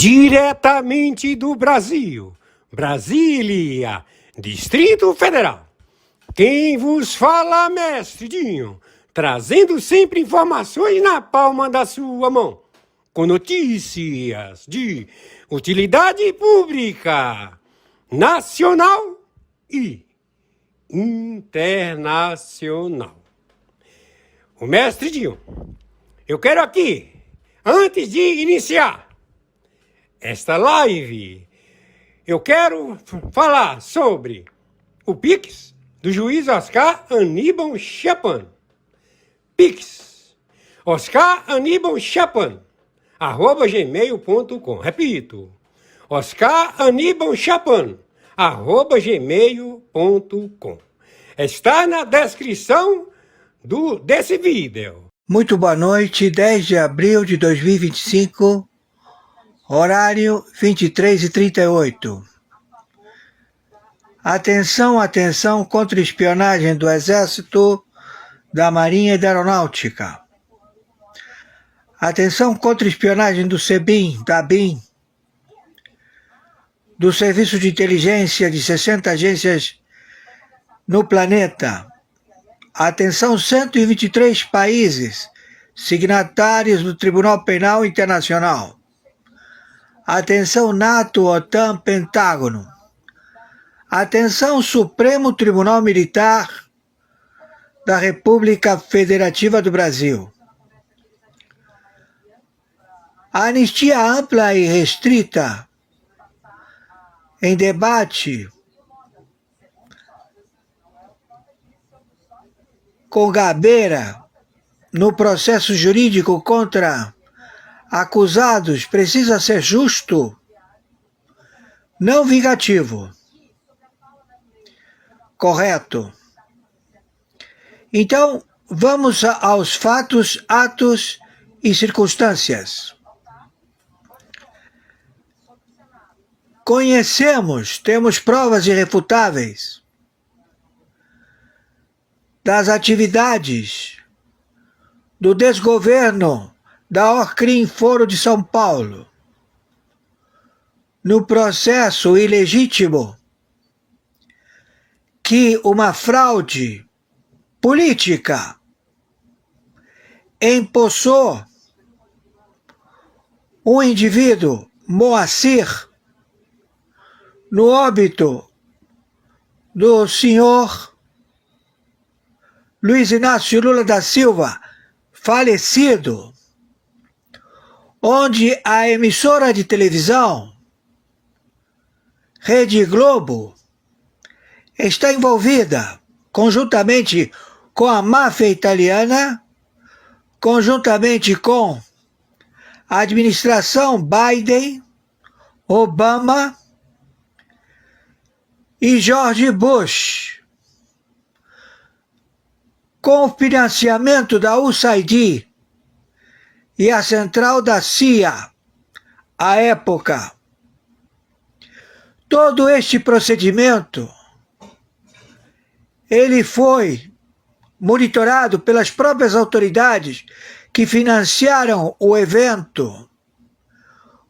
Diretamente do Brasil, Brasília, Distrito Federal. Quem vos fala, mestre Dinho, trazendo sempre informações na palma da sua mão, com notícias de utilidade pública, nacional e internacional. O mestre Dinho, eu quero aqui, antes de iniciar esta live, eu quero falar sobre o Pix do juiz Oscar Aníbal Chapman. Pix, Oscar Aníbal Chapman, @gmail.com. Repito, Oscar Aníbal Chapman, @gmail.com. Está na descrição desse vídeo. Muito boa noite, 10 de abril de 2025, horário 23h38. Atenção, atenção contra espionagem do Exército, da Marinha e da Aeronáutica. Atenção contra espionagem do SEBIN, da ABIN, do Serviço de Inteligência de 60 agências no planeta. Atenção, 123 países signatários do Tribunal Penal Internacional. Atenção, NATO, OTAN, Pentágono. Atenção, Supremo Tribunal Militar da República Federativa do Brasil. A anistia ampla e restrita em debate com Gabeira no processo jurídico contra acusados precisa ser justo, não vingativo. Correto. Então, vamos aos fatos, atos e circunstâncias. Conhecemos, temos provas irrefutáveis das atividades do desgoverno da Orcrim Foro de São Paulo no processo ilegítimo que uma fraude política empossou um indivíduo, Moacir, no óbito do senhor Luiz Inácio Lula da Silva, falecido, onde a emissora de televisão, Rede Globo, está envolvida, conjuntamente com a máfia italiana, conjuntamente com a administração Biden, Obama e George Bush, com o financiamento da USAID e a central da CIA, à época. Todo este procedimento, ele foi monitorado pelas próprias autoridades que financiaram o evento,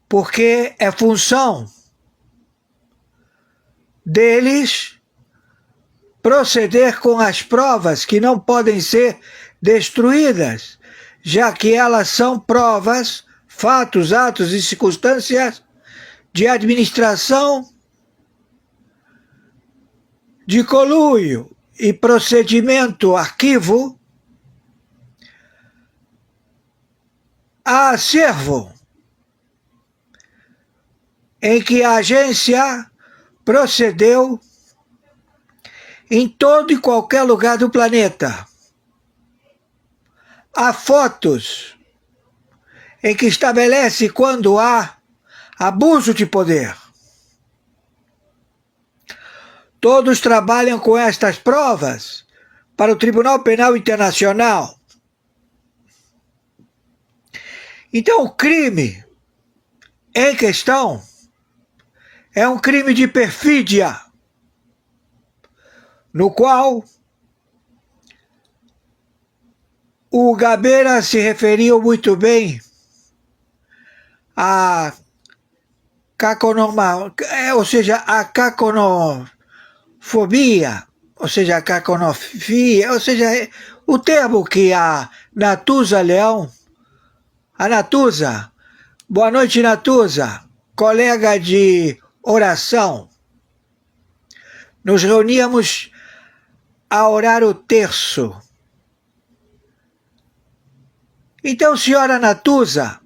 porque é função deles proceder com as provas que não podem ser destruídas, já que elas são provas, fatos, atos e circunstâncias de administração, de conluio e procedimento arquivo a acervo, em que a agência procedeu em todo e qualquer lugar do planeta. Há fotos em que estabelece quando há abuso de poder. Todos trabalham com estas provas para o Tribunal Penal Internacional. Então, o crime em questão é um crime de perfídia, no qual o Gabeira se referiu muito bem a caconormal, ou seja, a caconofobia, ou seja, a caconofia, ou seja, o termo que a Natuza Leão, a Natuza, boa noite Natuza, colega de oração, nos reuníamos a orar o terço. Então, senhora Natuza,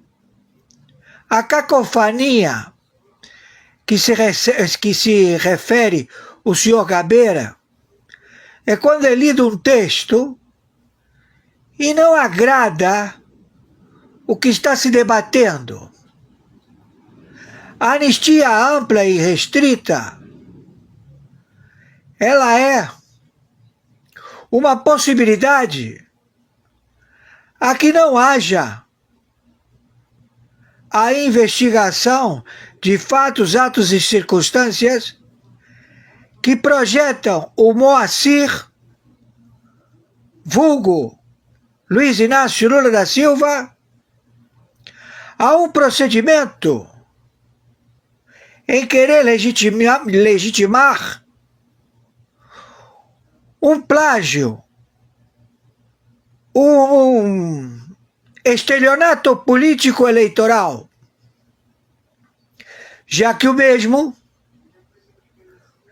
a cacofania que se refere o senhor Gabeira é quando é lido um texto e não agrada o que está se debatendo. A anistia ampla e restrita, ela é uma possibilidade a que não haja a investigação de fatos, atos e circunstâncias que projetam o Moacir, vulgo Luiz Inácio Lula da Silva, a um procedimento em querer legitimar um plágio, um estelionato político eleitoral, já que o mesmo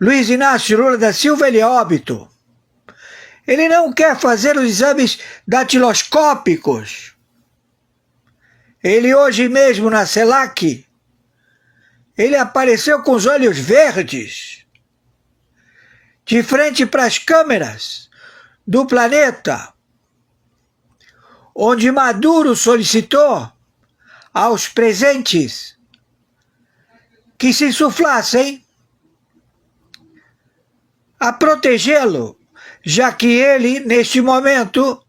Luiz Inácio Lula da Silva, ele é óbito. Ele não quer fazer os exames datiloscópicos. Ele hoje mesmo na CELAC, ele apareceu com os olhos verdes, de frente para as câmeras do Planeta, onde Maduro solicitou aos presentes que se insuflassem a protegê-lo, já que ele, neste momento,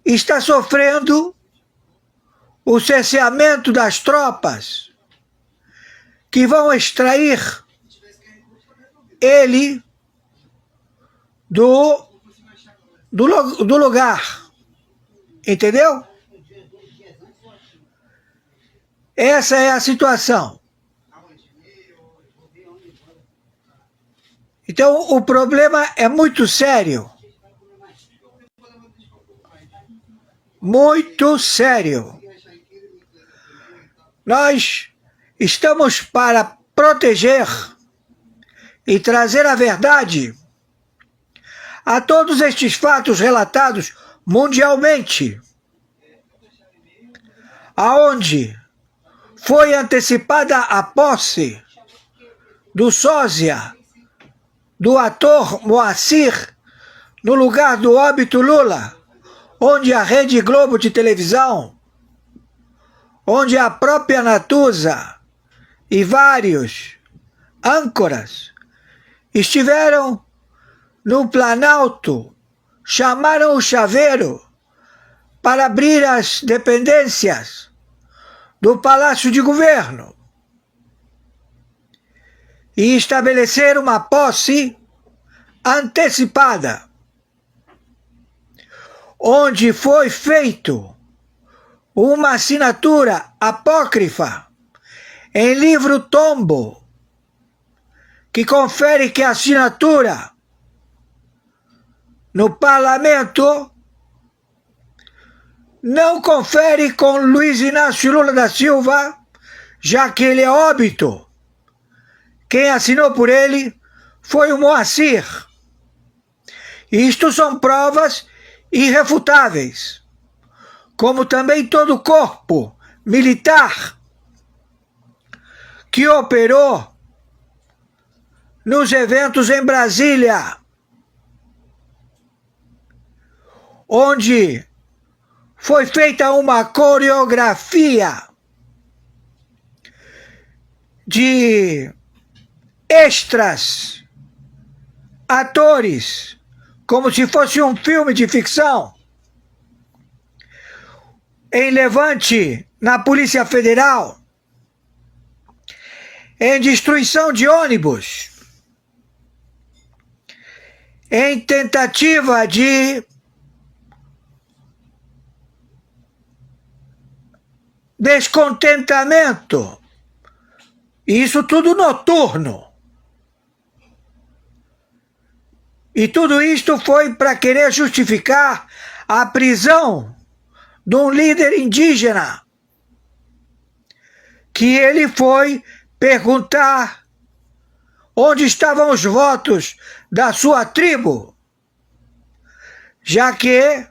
está sofrendo o cerceamento das tropas que vão extrair ele do lugar. Entendeu? Essa é a situação. Então, o problema é muito sério. Muito sério. Nós estamos para proteger e trazer a verdade a todos estes fatos relatados mundialmente, aonde foi antecipada a posse do sósia do ator Moacir no lugar do óbito Lula, onde a Rede Globo de televisão, onde a própria Natuza e vários âncoras estiveram no Planalto, chamaram o chaveiro para abrir as dependências do Palácio de Governo e estabelecer uma posse antecipada, onde foi feito uma assinatura apócrifa em livro tombo, que confere que a assinatura no parlamento não confere com Luiz Inácio Lula da Silva, já que ele é óbito. Quem assinou por ele foi o Moacir. Isto são provas irrefutáveis, como também todo o corpo militar que operou nos eventos em Brasília, onde foi feita uma coreografia de extras, atores, como se fosse um filme de ficção, em levante na Polícia Federal, em destruição de ônibus, em tentativa de descontentamento E isso tudo noturno. E tudo isto foi para querer justificar a prisão de um líder indígena, que ele foi perguntar onde estavam os votos da sua tribo, já que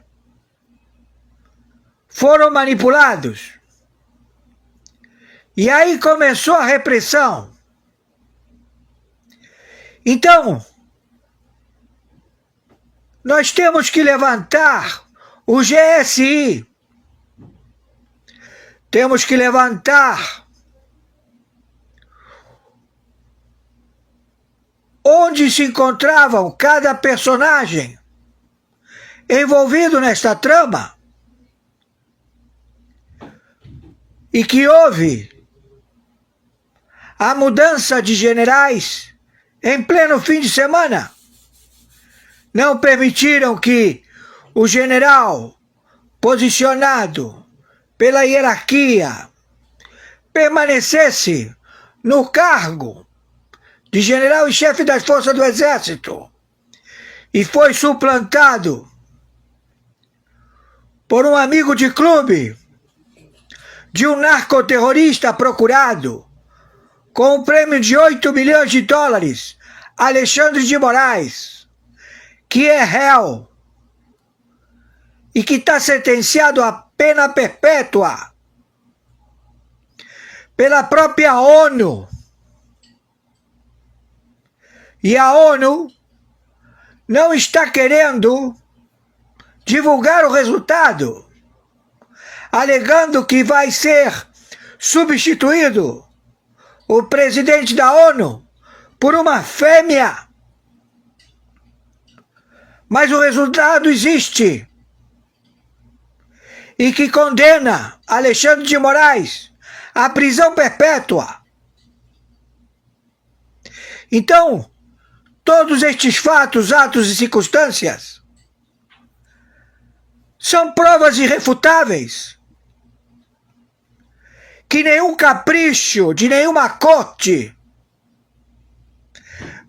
foram manipulados. E aí começou a repressão. Então, nós temos que levantar o GSI, temos que levantar onde se encontravam cada personagem envolvido nesta trama, e que houve a mudança de generais em pleno fim de semana. Não permitiram que o general posicionado pela hierarquia permanecesse no cargo de general e chefe das forças do exército, e foi suplantado por um amigo de clube de um narcoterrorista procurado com um prêmio de 8 milhões de dólares, Alexandre de Moraes, que é réu e que está sentenciado a pena perpétua pela própria ONU. E a ONU não está querendo divulgar o resultado, alegando que vai ser substituído o presidente da ONU por uma fêmea. Mas o resultado existe, e que condena Alexandre de Moraes à prisão perpétua. Então, todos estes fatos, atos e circunstâncias são provas irrefutáveis que nenhum capricho de nenhuma corte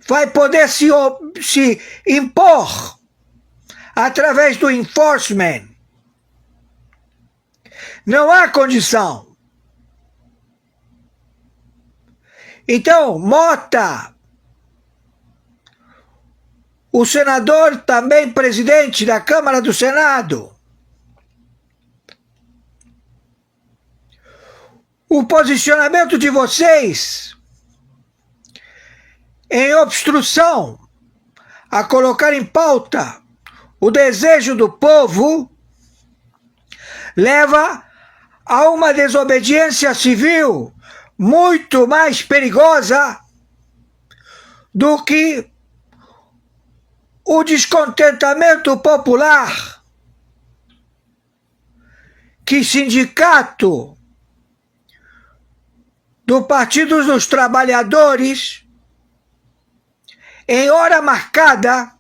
vai poder se impor através do enforcement. Não há condição. Então, Mota, o senador também presidente da Câmara do Senado, o posicionamento de vocês em obstrução a colocar em pauta o desejo do povo leva a uma desobediência civil muito mais perigosa do que o descontentamento popular que sindicato do Partido dos Trabalhadores, em hora marcada,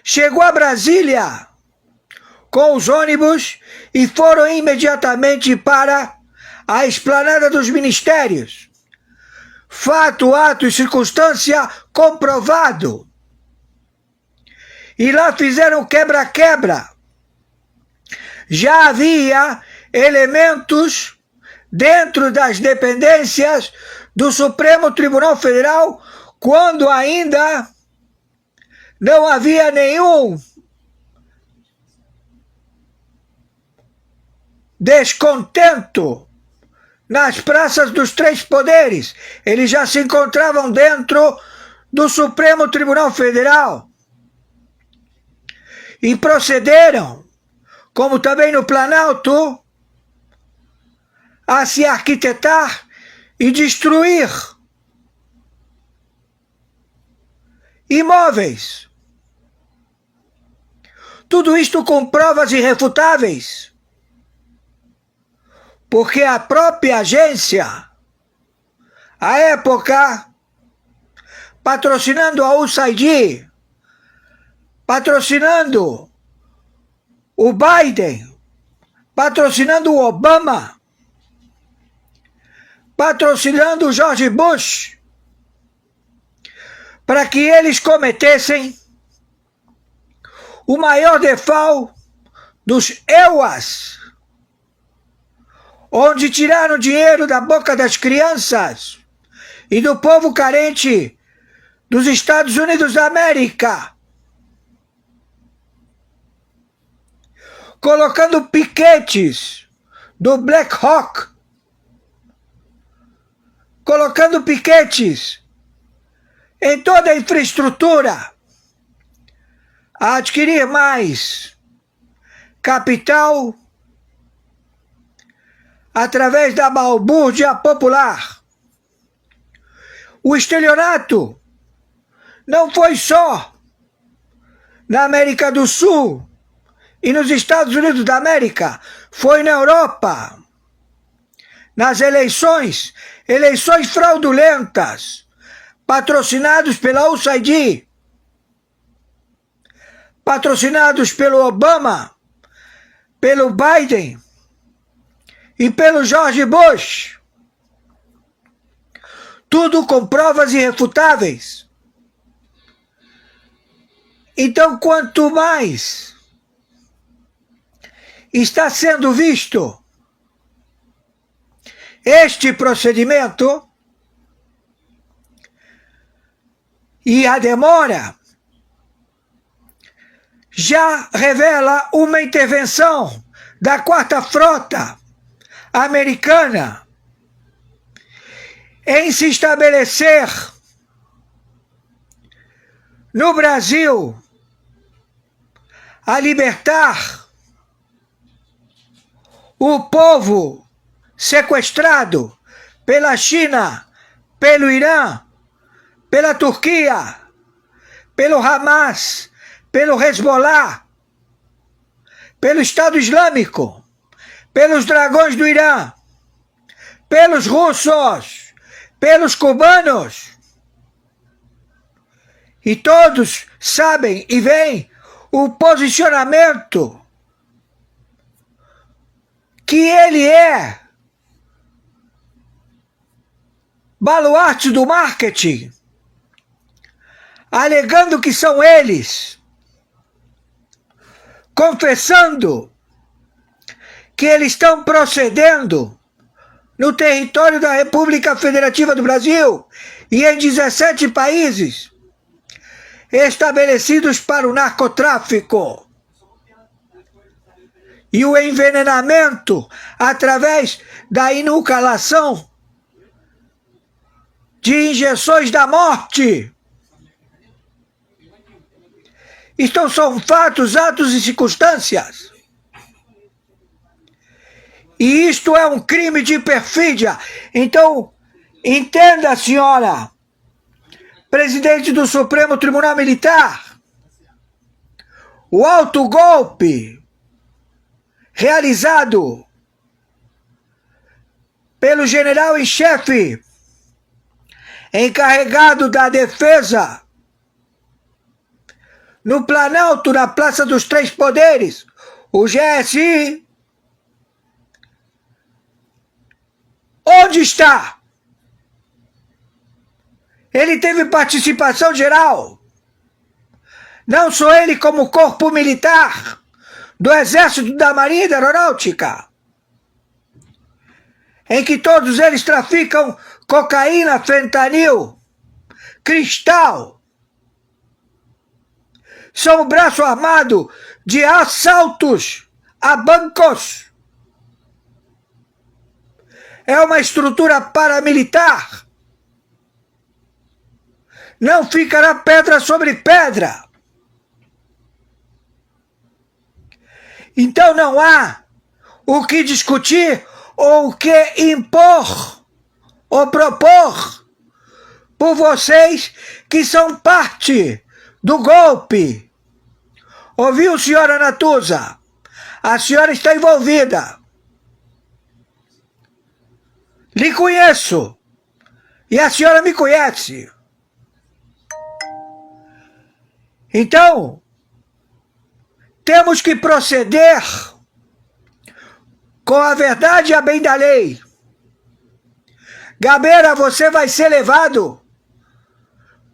chegou a Brasília com os ônibus e foram imediatamente para a esplanada dos ministérios. Fato, ato e circunstância comprovado. E lá fizeram quebra-quebra. Já havia elementos dentro das dependências do Supremo Tribunal Federal, quando ainda não havia nenhum descontento nas praças dos três poderes. Eles já se encontravam dentro do Supremo Tribunal Federal e procederam, como também no Planalto, a se arquitetar e destruir imóveis. Tudo isto com provas irrefutáveis, porque a própria agência, à época, patrocinando a USAID, patrocinando o Biden, patrocinando o Obama, patrocinando o George Bush para que eles cometessem o maior default dos EUAs, onde tiraram dinheiro da boca das crianças e do povo carente dos Estados Unidos da América, colocando piquetes do Black Hawk, colocando piquetes em toda a infraestrutura, a adquirir mais capital através da balbúrdia popular. O estelionato não foi só na América do Sul e nos Estados Unidos da América, foi na Europa, nas eleições fraudulentas, patrocinados pela USAID, patrocinados pelo Obama, pelo Biden e pelo George Bush. Tudo com provas irrefutáveis. Então, quanto mais está sendo visto este procedimento e a demora, já revela uma intervenção da Quarta Frota americana em se estabelecer no Brasil, a libertar o povo sequestrado pela China, pelo Irã, pela Turquia, pelo Hamas, pelo Hezbollah, pelo Estado Islâmico, pelos dragões do Irã, pelos russos, pelos cubanos. E todos sabem e veem o posicionamento que ele é baluarte do marketing, alegando que são eles, confessando que eles estão procedendo no território da República Federativa do Brasil e em 17 países estabelecidos para o narcotráfico e o envenenamento através da inoculação de injeções da morte. Isto são fatos, atos e circunstâncias. E isto é um crime de perfídia. Então, entenda, senhora presidente do Supremo Tribunal Militar, o autogolpe realizado pelo general em chefe encarregado da defesa no Planalto, na Praça dos Três Poderes, o GSI, onde está? Ele teve participação geral. Não só ele como corpo militar do Exército, da Marinha e da Aeronáutica, em que todos eles traficam cocaína, fentanil, cristal. São o braço armado de assaltos a bancos. É uma estrutura paramilitar. Não ficará pedra sobre pedra. Então não há o que discutir ou o que impor ou propor por vocês que são parte do golpe. Ouviu, senhora Natuza? A senhora está envolvida. Lhe conheço. E a senhora me conhece. Então, temos que proceder com a verdade e a bem da lei. Gabeira, você vai ser levado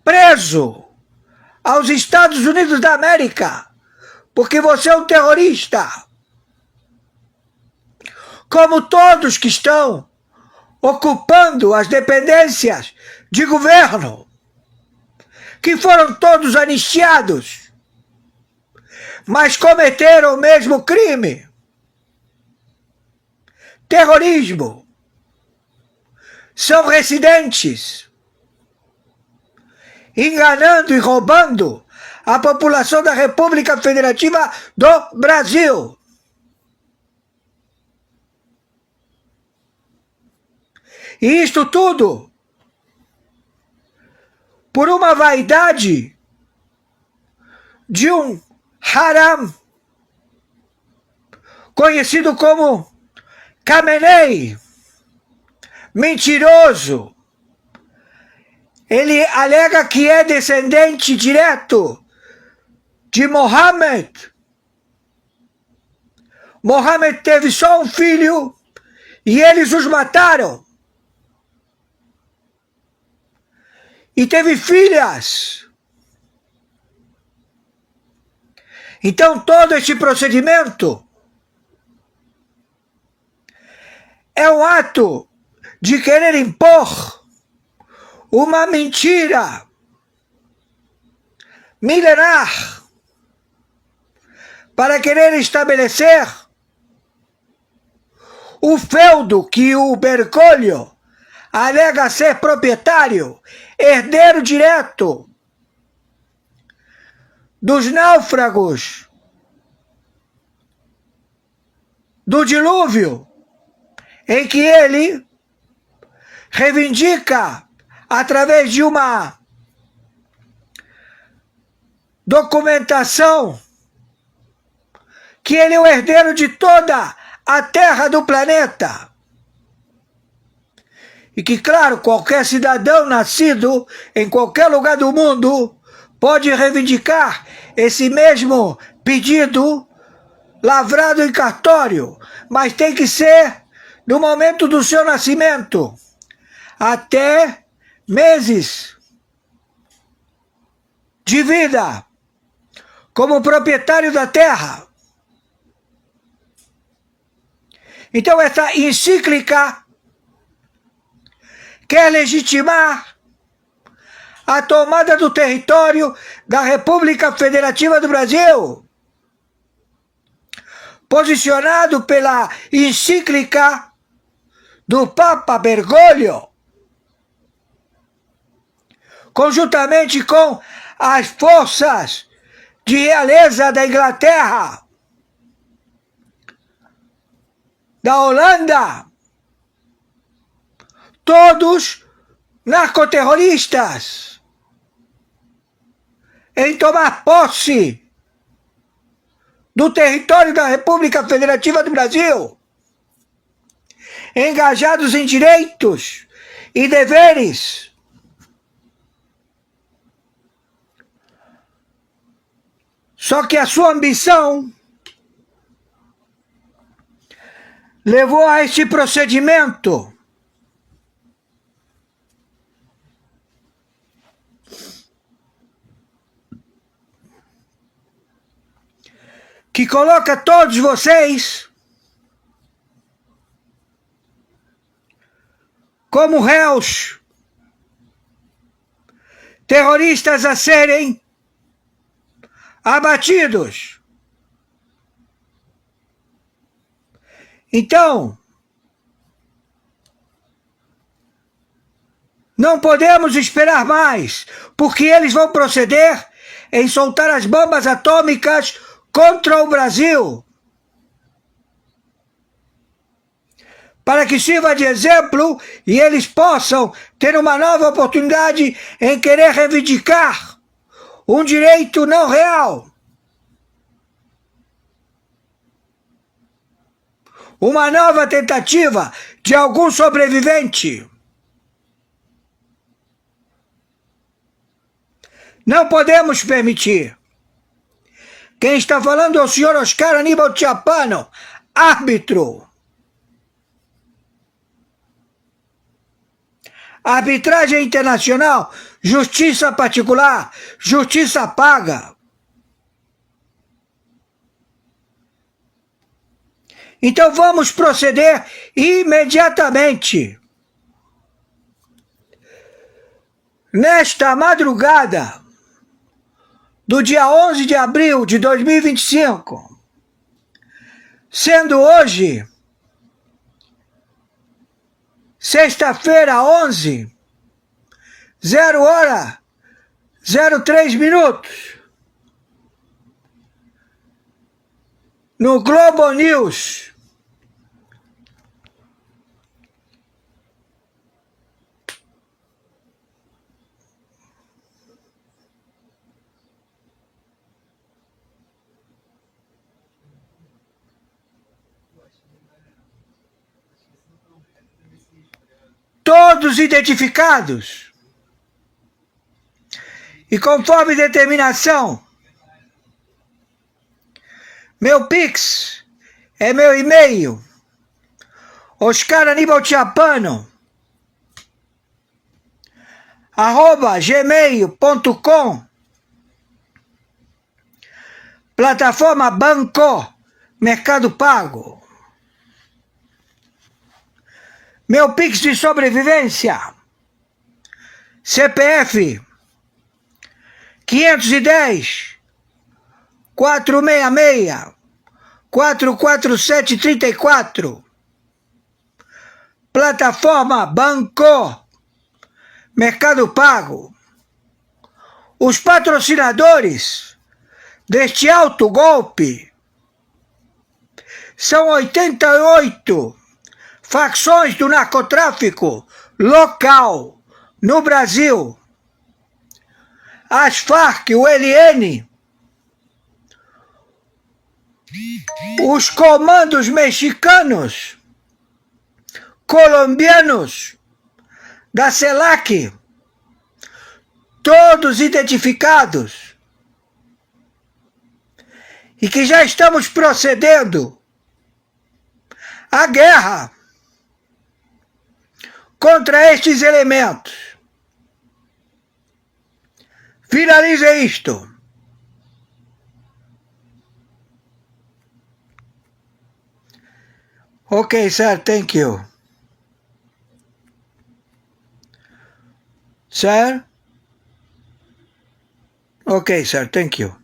preso aos Estados Unidos da América, porque você é um terrorista. Como todos que estão ocupando as dependências de governo, que foram todos anistiados, mas cometeram o mesmo crime. Terrorismo. São residentes, enganando e roubando a população da República Federativa do Brasil. E isto tudo por uma vaidade de um haram conhecido como Khamenei, mentiroso. Ele alega que é descendente direto de Mohammed. Mohammed teve só um filho e eles os mataram. E teve filhas. Então todo este procedimento é um ato de querer impor uma mentira milenar para querer estabelecer o feudo que o Bergoglio alega ser proprietário, herdeiro direto dos náufragos do dilúvio, em que ele reivindica, através de uma documentação, que ele é o herdeiro de toda a terra do planeta. E que, claro, qualquer cidadão nascido em qualquer lugar do mundo pode reivindicar esse mesmo pedido lavrado em cartório, mas tem que ser no momento do seu nascimento, até meses de vida como proprietário da terra. Então essa encíclica quer legitimar a tomada do território da República Federativa do Brasil, posicionado pela encíclica do Papa Bergoglio, conjuntamente com as forças de realeza da Inglaterra, da Holanda, todos narcoterroristas, em tomar posse do território da República Federativa do Brasil, engajados em direitos e deveres. Só que a sua ambição levou a este procedimento que coloca todos vocês como réus, terroristas a serem abatidos. Então, não podemos esperar mais, porque eles vão proceder em soltar as bombas atômicas contra o Brasil, para que sirva de exemplo e eles possam ter uma nova oportunidade em querer reivindicar um direito não real, uma nova tentativa de algum sobrevivente. Não podemos permitir. Quem está falando é o senhor Oscar Aníbal Chapano, árbitro. Arbitragem internacional, justiça particular, justiça paga. Então vamos proceder imediatamente. Nesta madrugada do dia 11 de abril de 2025, sendo hoje sexta-feira, 11, 0h03 minutos, no Globo News, todos identificados e conforme determinação, meu Pix é meu e-mail, oscaranibal.chapano@gmail.com, plataforma Banco, Mercado Pago. Meu Pix de sobrevivência, CPF 510 466 44734, plataforma Banco, Mercado Pago. Os patrocinadores deste alto golpe são 88 facções do narcotráfico local no Brasil. As Farc, o ELN, os comandos mexicanos, colombianos, da CELAC, todos identificados, e que já estamos procedendo à guerra contra estes elementos. Finalize isto. Okay, sir, thank you. Sir? Okay, sir, thank you.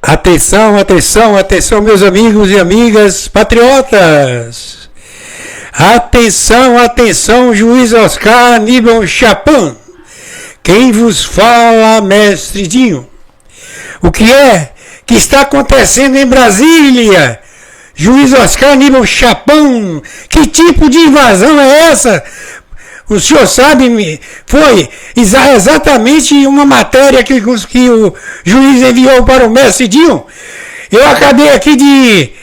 Atenção, atenção, atenção, meus amigos e amigas patriotas. Atenção, atenção, juiz Oscar Aníbal Chapin. Quem vos fala, mestre Dinho? O que é que está acontecendo em Brasília? Juiz Oscar Aníbal Chapin, que tipo de invasão é essa? O senhor sabe, foi exatamente uma matéria que o juiz enviou para o mestre Dinho. Eu acabei aqui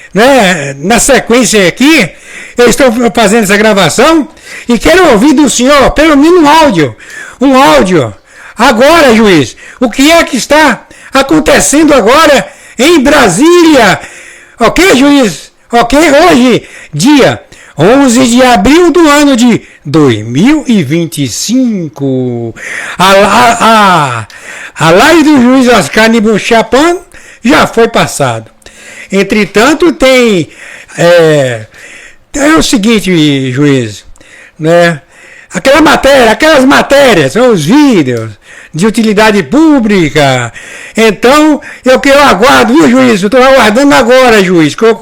na sequência aqui, eu estou fazendo essa gravação e quero ouvir do senhor, pelo menos um áudio. Agora, juiz, o que é que está acontecendo agora em Brasília? Ok, juiz? Ok, hoje, dia 11 de abril do ano de 2025. A live do juiz Oscar Aníbal Chapin já foi passado. Entretanto, é o seguinte, juiz, né? Aquelas matérias, são os vídeos de utilidade pública. Então, eu aguardo, viu, juiz? Eu estou aguardando agora, juiz, que eu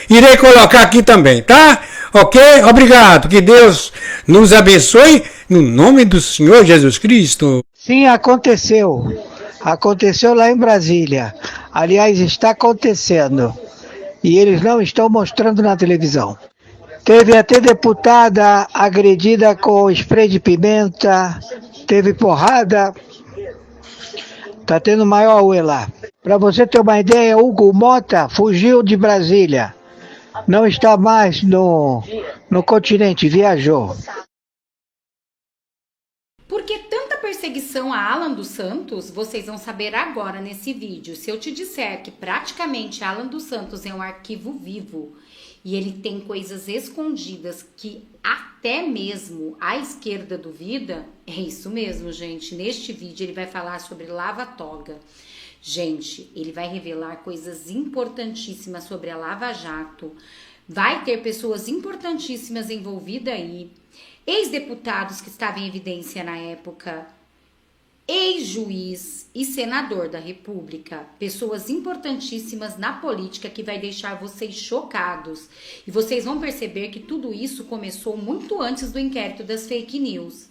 irei colocar aqui também, tá? Ok? Obrigado. Que Deus nos abençoe no nome do Senhor Jesus Cristo. Sim, aconteceu. Aconteceu lá em Brasília. Aliás, está acontecendo. E eles não estão mostrando na televisão. Teve até deputada agredida com spray de pimenta. Teve porrada. Tá tendo maior auê lá. Para você ter uma ideia, Hugo Mota fugiu de Brasília. Não está mais no continente, viajou. Por que tanta perseguição a Alan dos Santos? Vocês vão saber agora nesse vídeo. Se eu te disser que praticamente Alan dos Santos é um arquivo vivo e ele tem coisas escondidas que até mesmo a esquerda duvida, é isso mesmo, gente. Neste vídeo ele vai falar sobre Lava Toga. Gente, ele vai revelar coisas importantíssimas sobre a Lava Jato. Vai ter pessoas importantíssimas envolvidas aí. Ex-deputados que estavam em evidência na época. Ex-juiz e senador da República. Pessoas importantíssimas na política que vai deixar vocês chocados. E vocês vão perceber que tudo isso começou muito antes do inquérito das fake news.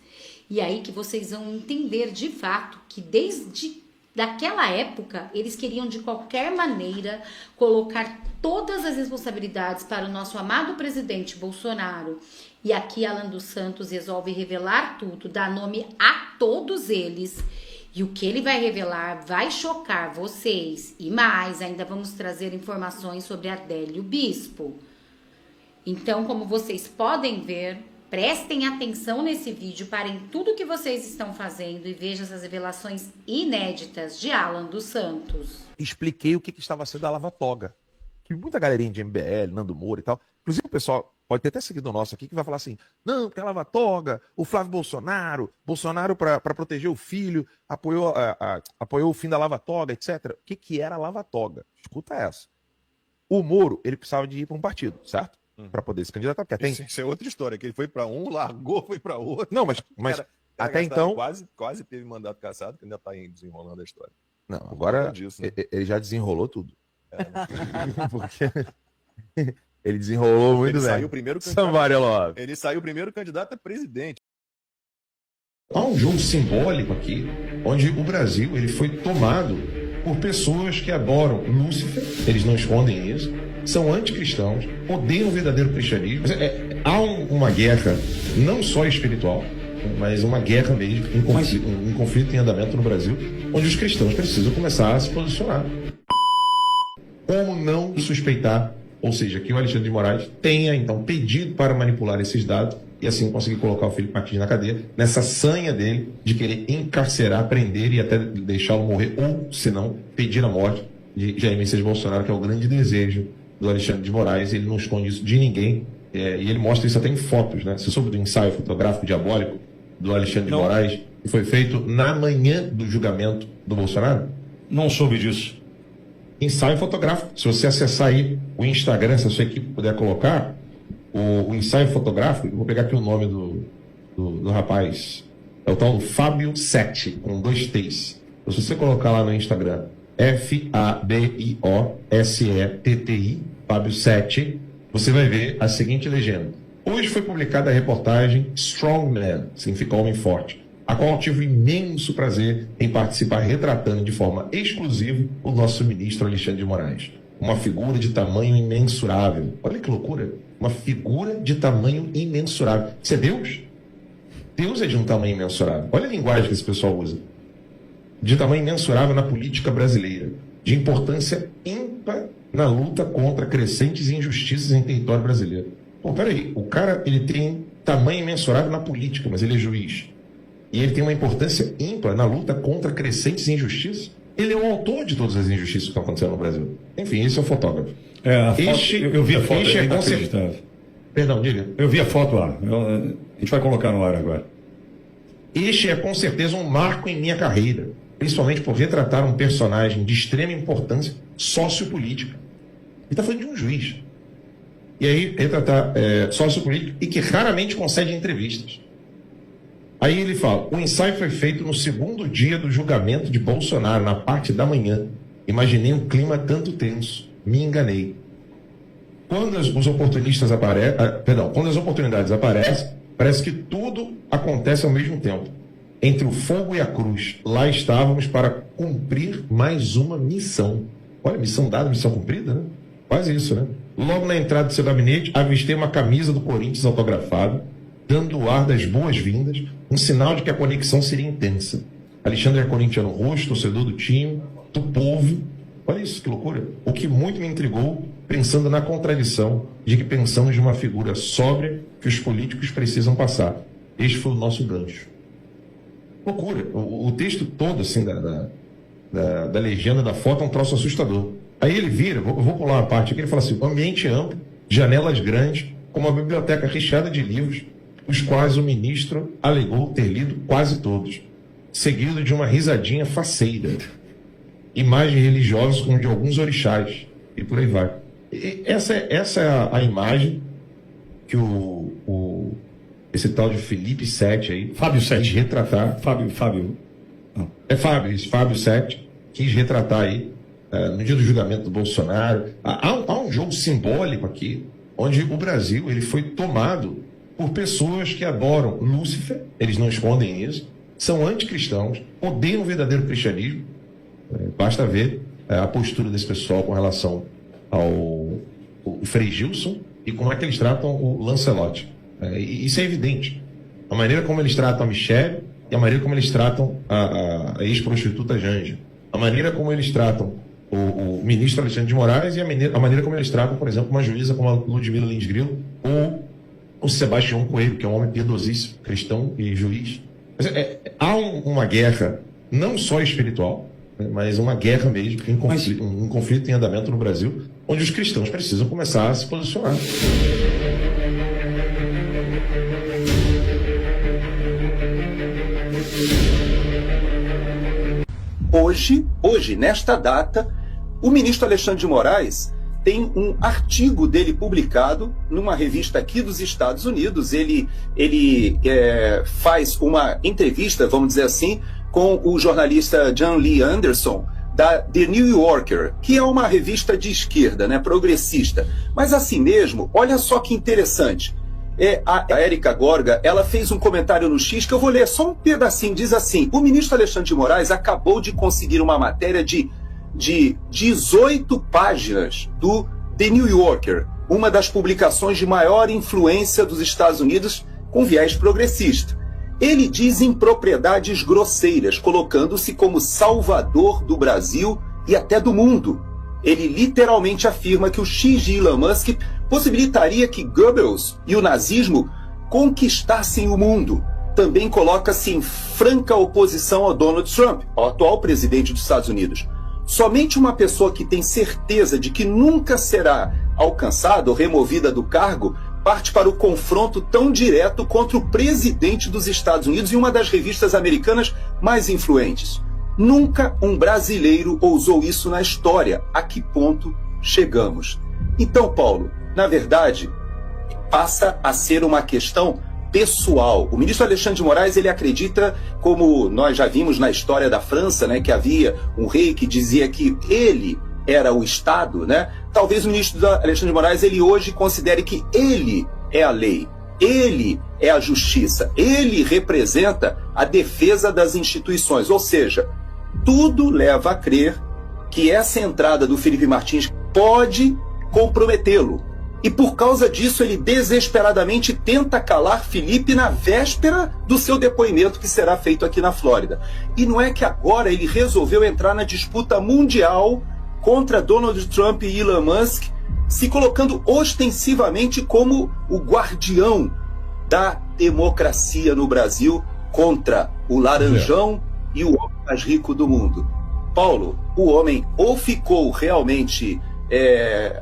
E aí que vocês vão entender de fato que desde daquela época, eles queriam de qualquer maneira colocar todas as responsabilidades para o nosso amado presidente Bolsonaro. E aqui Alan dos Santos resolve revelar tudo, dar nome a todos eles. E o que ele vai revelar vai chocar vocês. E mais, ainda vamos trazer informações sobre Adélio Bispo. Então, como vocês podem ver, prestem atenção nesse vídeo, parem tudo que vocês estão fazendo e vejam essas revelações inéditas de Alan dos Santos. Expliquei o que estava sendo a Lava Toga. Que muita galerinha de MBL, Nando Moura e tal, inclusive o pessoal pode ter até seguido o nosso aqui, que vai falar assim, não, porque a Lava Toga, o Flávio Bolsonaro para proteger o filho, apoiou o fim da Lava Toga, etc. O que era a Lava Toga? Escuta essa. O Moro, ele precisava de ir para um partido, certo? Para poder se candidatar, porque até... Isso é outra história, que ele foi para um, largou, foi para outro. Não, mas até então... Quase teve mandato cassado, que ainda está desenrolando a história. Não, agora disso, né? ele já desenrolou tudo. Porque ele desenrolou muito bem. Saiu primeiro candidato, ele saiu primeiro candidato a presidente. Há um jogo simbólico aqui, onde o Brasil ele foi tomado por pessoas que adoram Lúcifer, eles não escondem isso, são anticristãos, odeiam o verdadeiro cristianismo. Há uma guerra não só espiritual, mas uma guerra mesmo, um conflito em andamento no Brasil, onde os cristãos precisam começar a se posicionar. Como não suspeitar, ou seja, que o Alexandre de Moraes tenha, então, pedido para manipular esses dados e assim conseguir colocar o Felipe Martins na cadeia, nessa sanha dele de querer encarcerar, prender e até deixá-lo morrer, ou, se não, pedir a morte de Jair Messias Bolsonaro, que é o grande desejo do Alexandre de Moraes. Ele não esconde isso de ninguém, e ele mostra isso até em fotos, né? Você soube do ensaio fotográfico diabólico do Alexandre de Moraes, que foi feito na manhã do julgamento do Bolsonaro? Não soube disso. Ensaio fotográfico. Se você acessar aí o Instagram, se a sua equipe puder colocar, o ensaio fotográfico, eu vou pegar aqui o nome do rapaz, é o tal do Fábio Sete, com 2 T's. Então, se você colocar lá no Instagram, FABIOSETTI, Fábio Sete, você vai ver a seguinte legenda. Hoje foi publicada a reportagem Strong Man, significa homem forte, a qual tive o imenso prazer em participar, retratando de forma exclusiva o nosso ministro Alexandre de Moraes. Uma figura de tamanho imensurável. Olha que loucura. Uma figura de tamanho imensurável. Isso é Deus? Deus é de um tamanho imensurável. Olha a linguagem que esse pessoal usa. De tamanho imensurável na política brasileira. De importância ímpar na luta contra crescentes injustiças em território brasileiro. Pô, peraí. O cara, ele tem tamanho imensurável na política, mas ele é juiz. E ele tem uma importância ímpar na luta contra crescentes injustiças. Ele é o autor de todas as injustiças que estão acontecendo no Brasil. Enfim, esse é o fotógrafo. Eu vi a foto, é inacreditável. Perdão, diga. Eu vi a foto lá. A gente vai colocar no ar agora. Este é com certeza um marco em minha carreira, principalmente por retratar um personagem de extrema importância sociopolítica. Ele está falando de um juiz. E aí, retratar sociopolítico e que raramente concede entrevistas. Aí ele fala, o ensaio foi feito no segundo dia do julgamento de Bolsonaro, na parte da manhã. Imaginei um clima tanto tenso. Me enganei. Quando as oportunidades aparecem, parece que tudo acontece ao mesmo tempo. Entre o fogo e a cruz, lá estávamos para cumprir mais uma missão. Olha, missão dada, missão cumprida, né? Quase isso, né? Logo na entrada do seu gabinete, avistei uma camisa do Corinthians autografada, dando o ar das boas-vindas, um sinal de que a conexão seria intensa. Alexandre é corintiano roxo, torcedor do time, do povo. Olha isso, que loucura. O que muito me intrigou, pensando na contradição de que pensamos de uma figura sóbria que os políticos precisam passar. Este foi o nosso gancho. Loucura. O texto todo, assim, da legenda da foto é um troço assustador. Aí ele vira, eu vou pular uma parte aqui, ele fala assim, ambiente amplo, janelas grandes, com uma biblioteca recheada de livros, os quais o ministro alegou ter lido quase todos, seguido de uma risadinha faceira. Imagens religiosas como de alguns orixás, e por aí vai. Essa é a imagem que esse tal de Felipe Sete aí... Fábio Sete. Quis retratar... Fábio. Não. É Fábio Sete, quis retratar aí, no dia do julgamento do Bolsonaro. Há um jogo simbólico aqui, onde o Brasil ele foi tomado por pessoas que adoram Lúcifer, eles não escondem isso, são anticristãos, odeiam o verdadeiro cristianismo. Basta ver a postura desse pessoal com relação ao Frei Gilson e como é que eles tratam o Lancelotti. Isso é evidente. A maneira como eles tratam a Michelle e a maneira como eles tratam a ex-prostituta Janja. A maneira como eles tratam o ministro Alexandre de Moraes e a maneira como eles tratam, por exemplo, uma juíza como a Ludmila Lins Grilo ou o Sebastião Coelho, que é um homem piedosíssimo, cristão e juiz. Mas há uma guerra, não só espiritual, mas uma guerra mesmo, um conflito em andamento no Brasil, onde os cristãos precisam começar a se posicionar. Hoje, nesta data, o ministro Alexandre de Moraes tem um artigo dele publicado numa revista aqui dos Estados Unidos. Ele faz uma entrevista, vamos dizer assim, com o jornalista John Lee Anderson, da The New Yorker, que é uma revista de esquerda, né, progressista. Mas assim mesmo, olha só que interessante. A Érica Gorga, ela fez um comentário no X que eu vou ler só um pedacinho. Diz assim: o ministro Alexandre de Moraes acabou de conseguir uma matéria de 18 páginas do The New Yorker, uma das publicações de maior influência dos Estados Unidos com viés progressista. Ele diz impropriedades grosseiras, colocando-se como salvador do Brasil e até do mundo. Ele literalmente afirma que o X de Elon Musk possibilitaria que Goebbels e o nazismo conquistassem o mundo. Também coloca-se em franca oposição ao Donald Trump, ao atual presidente dos Estados Unidos. Somente uma pessoa que tem certeza de que nunca será alcançada ou removida do cargo parte para o confronto tão direto contra o presidente dos Estados Unidos e uma das revistas americanas mais influentes. Nunca um brasileiro ousou isso na história. A que ponto chegamos? Então, Paulo, na verdade, passa a ser uma questão pessoal. O ministro Alexandre de Moraes, ele acredita, como nós já vimos na história da França, né, que havia um rei que dizia que ele era o Estado, né? Talvez o ministro Alexandre de Moraes, ele hoje considere que ele é a lei, ele é a justiça, ele representa a defesa das instituições, ou seja, tudo leva a crer que essa entrada do Felipe Martins pode comprometê-lo. E por causa disso, ele desesperadamente tenta calar Felipe na véspera do seu depoimento que será feito aqui na Flórida. E não é que agora ele resolveu entrar na disputa mundial contra Donald Trump e Elon Musk, se colocando ostensivamente como o guardião da democracia no Brasil contra o laranjão e o homem mais rico do mundo. Paulo, o homem ou ficou realmente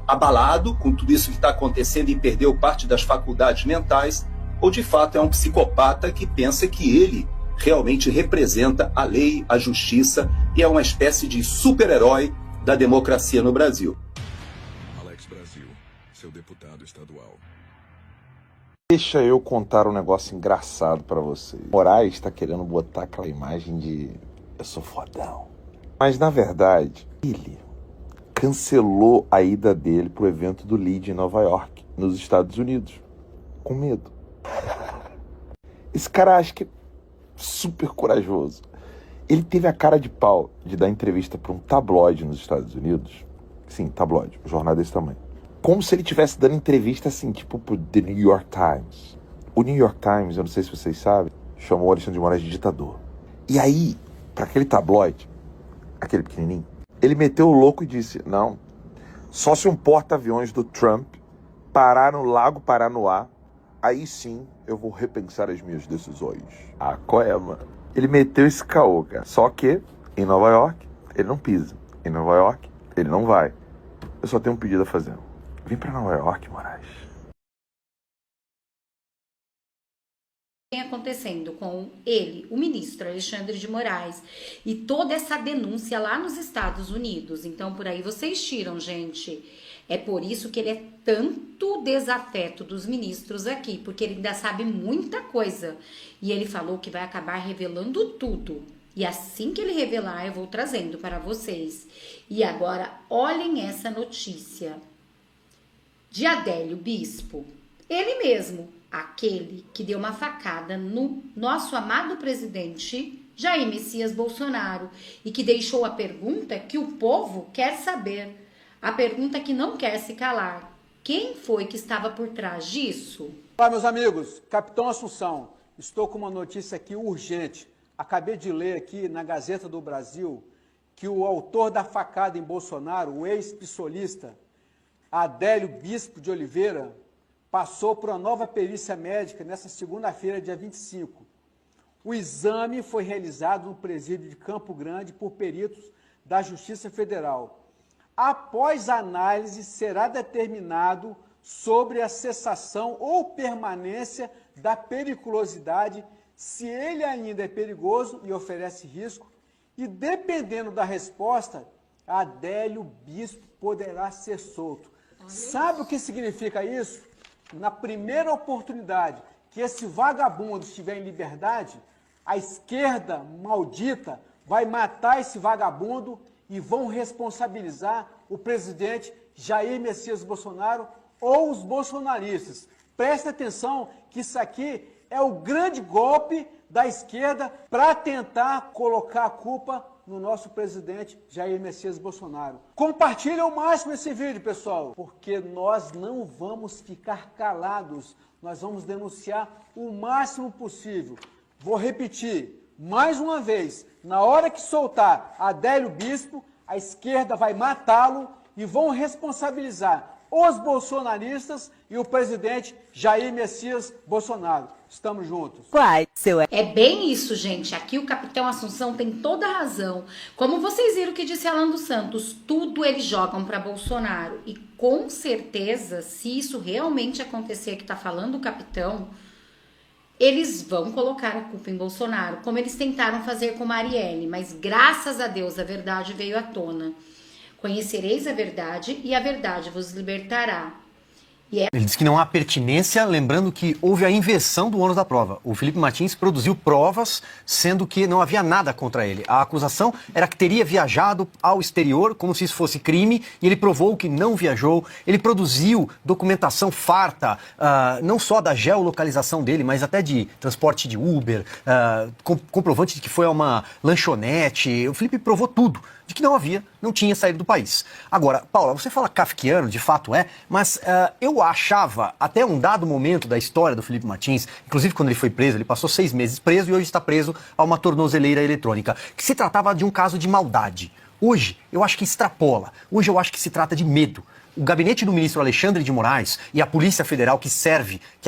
abalado com tudo isso que está acontecendo e perdeu parte das faculdades mentais, ou de fato é um psicopata que pensa que ele realmente representa a lei, a justiça e é uma espécie de super-herói da democracia no Brasil. Alex Brasil, seu deputado estadual. Deixa eu contar um negócio engraçado pra você. Moraes tá querendo botar aquela imagem de eu sou fodão. Mas na verdade, ele cancelou a ida dele pro evento do LEAD em Nova York, nos Estados Unidos, com medo. Esse cara acho que é super corajoso. Ele teve a cara de pau de dar entrevista para um tabloide nos Estados Unidos. Sim, tabloide, um jornal desse tamanho. Como se ele estivesse dando entrevista assim, tipo pro The New York Times. O New York Times, eu não sei se vocês sabem, chamou o Alexandre de Moraes de ditador. E aí, para aquele tabloide, aquele pequenininho, ele meteu o louco e disse, não, só se um porta-aviões do Trump parar no Lago Paranoá, aí sim eu vou repensar as minhas decisões. Ah, qual é, mano? Ele meteu esse caô, cara. Só que, em Nova York, ele não pisa. Em Nova York, ele não vai. Eu só tenho um pedido a fazer. Vem pra Nova York, Moraes. Vem acontecendo com ele, o ministro Alexandre de Moraes, e toda essa denúncia lá nos Estados Unidos. Então, por aí vocês tiram, gente. É por isso que ele é tanto desafeto dos ministros aqui, porque ele ainda sabe muita coisa. E ele falou que vai acabar revelando tudo. E assim que ele revelar, eu vou trazendo para vocês. E agora, olhem essa notícia de Adélio Bispo. Ele mesmo, aquele que deu uma facada no nosso amado presidente Jair Messias Bolsonaro e que deixou a pergunta que o povo quer saber. A pergunta que não quer se calar. Quem foi que estava por trás disso? Olá, meus amigos. Capitão Assunção. Estou com uma notícia aqui urgente. Acabei de ler aqui na Gazeta do Brasil que o autor da facada em Bolsonaro, o ex-pissolista Adélio Bispo de Oliveira, passou por uma nova perícia médica nesta segunda-feira, dia 25. O exame foi realizado no presídio de Campo Grande por peritos da Justiça Federal. Após a análise, será determinado sobre a cessação ou permanência da periculosidade, se ele ainda é perigoso e oferece risco, e dependendo da resposta, Adélio Bispo poderá ser solto. Sabe o que significa isso? Na primeira oportunidade que esse vagabundo estiver em liberdade, a esquerda maldita vai matar esse vagabundo e vão responsabilizar o presidente Jair Messias Bolsonaro ou os bolsonaristas. Presta atenção que isso aqui é o grande golpe da esquerda para tentar colocar a culpa no nosso presidente Jair Messias Bolsonaro. Compartilhe ao máximo esse vídeo, pessoal, porque nós não vamos ficar calados. Nós vamos denunciar o máximo possível. Vou repetir mais uma vez, na hora que soltar Adélio Bispo, a esquerda vai matá-lo e vão responsabilizar os bolsonaristas e o presidente Jair Messias Bolsonaro. Estamos juntos. É bem isso, gente. Aqui o capitão Assunção tem toda a razão. Como vocês viram que disse Alan dos Santos, tudo eles jogam para Bolsonaro. E com certeza, se isso realmente acontecer que tá falando o capitão, eles vão colocar a culpa em Bolsonaro, como eles tentaram fazer com Marielle. Mas graças a Deus a verdade veio à tona. Conhecereis a verdade e a verdade vos libertará. Ele diz que não há pertinência, lembrando que houve a inversão do ônus da prova. O Felipe Martins produziu provas, sendo que não havia nada contra ele. A acusação era que teria viajado ao exterior, como se isso fosse crime, e ele provou que não viajou. Ele produziu documentação farta, não só da geolocalização dele, mas até de transporte de Uber, comprovante de que foi a uma lanchonete. O Felipe provou tudo, de que não tinha saído do país. Agora, Paula, você fala kafkiano, de fato é, mas eu achava, até um dado momento da história do Felipe Martins, inclusive quando ele foi preso, ele passou 6 meses preso e hoje está preso a uma tornozeleira eletrônica, que se tratava de um caso de maldade. Hoje, eu acho que extrapola. Hoje eu acho que se trata de medo. O gabinete do ministro Alexandre de Moraes e a Polícia Federal que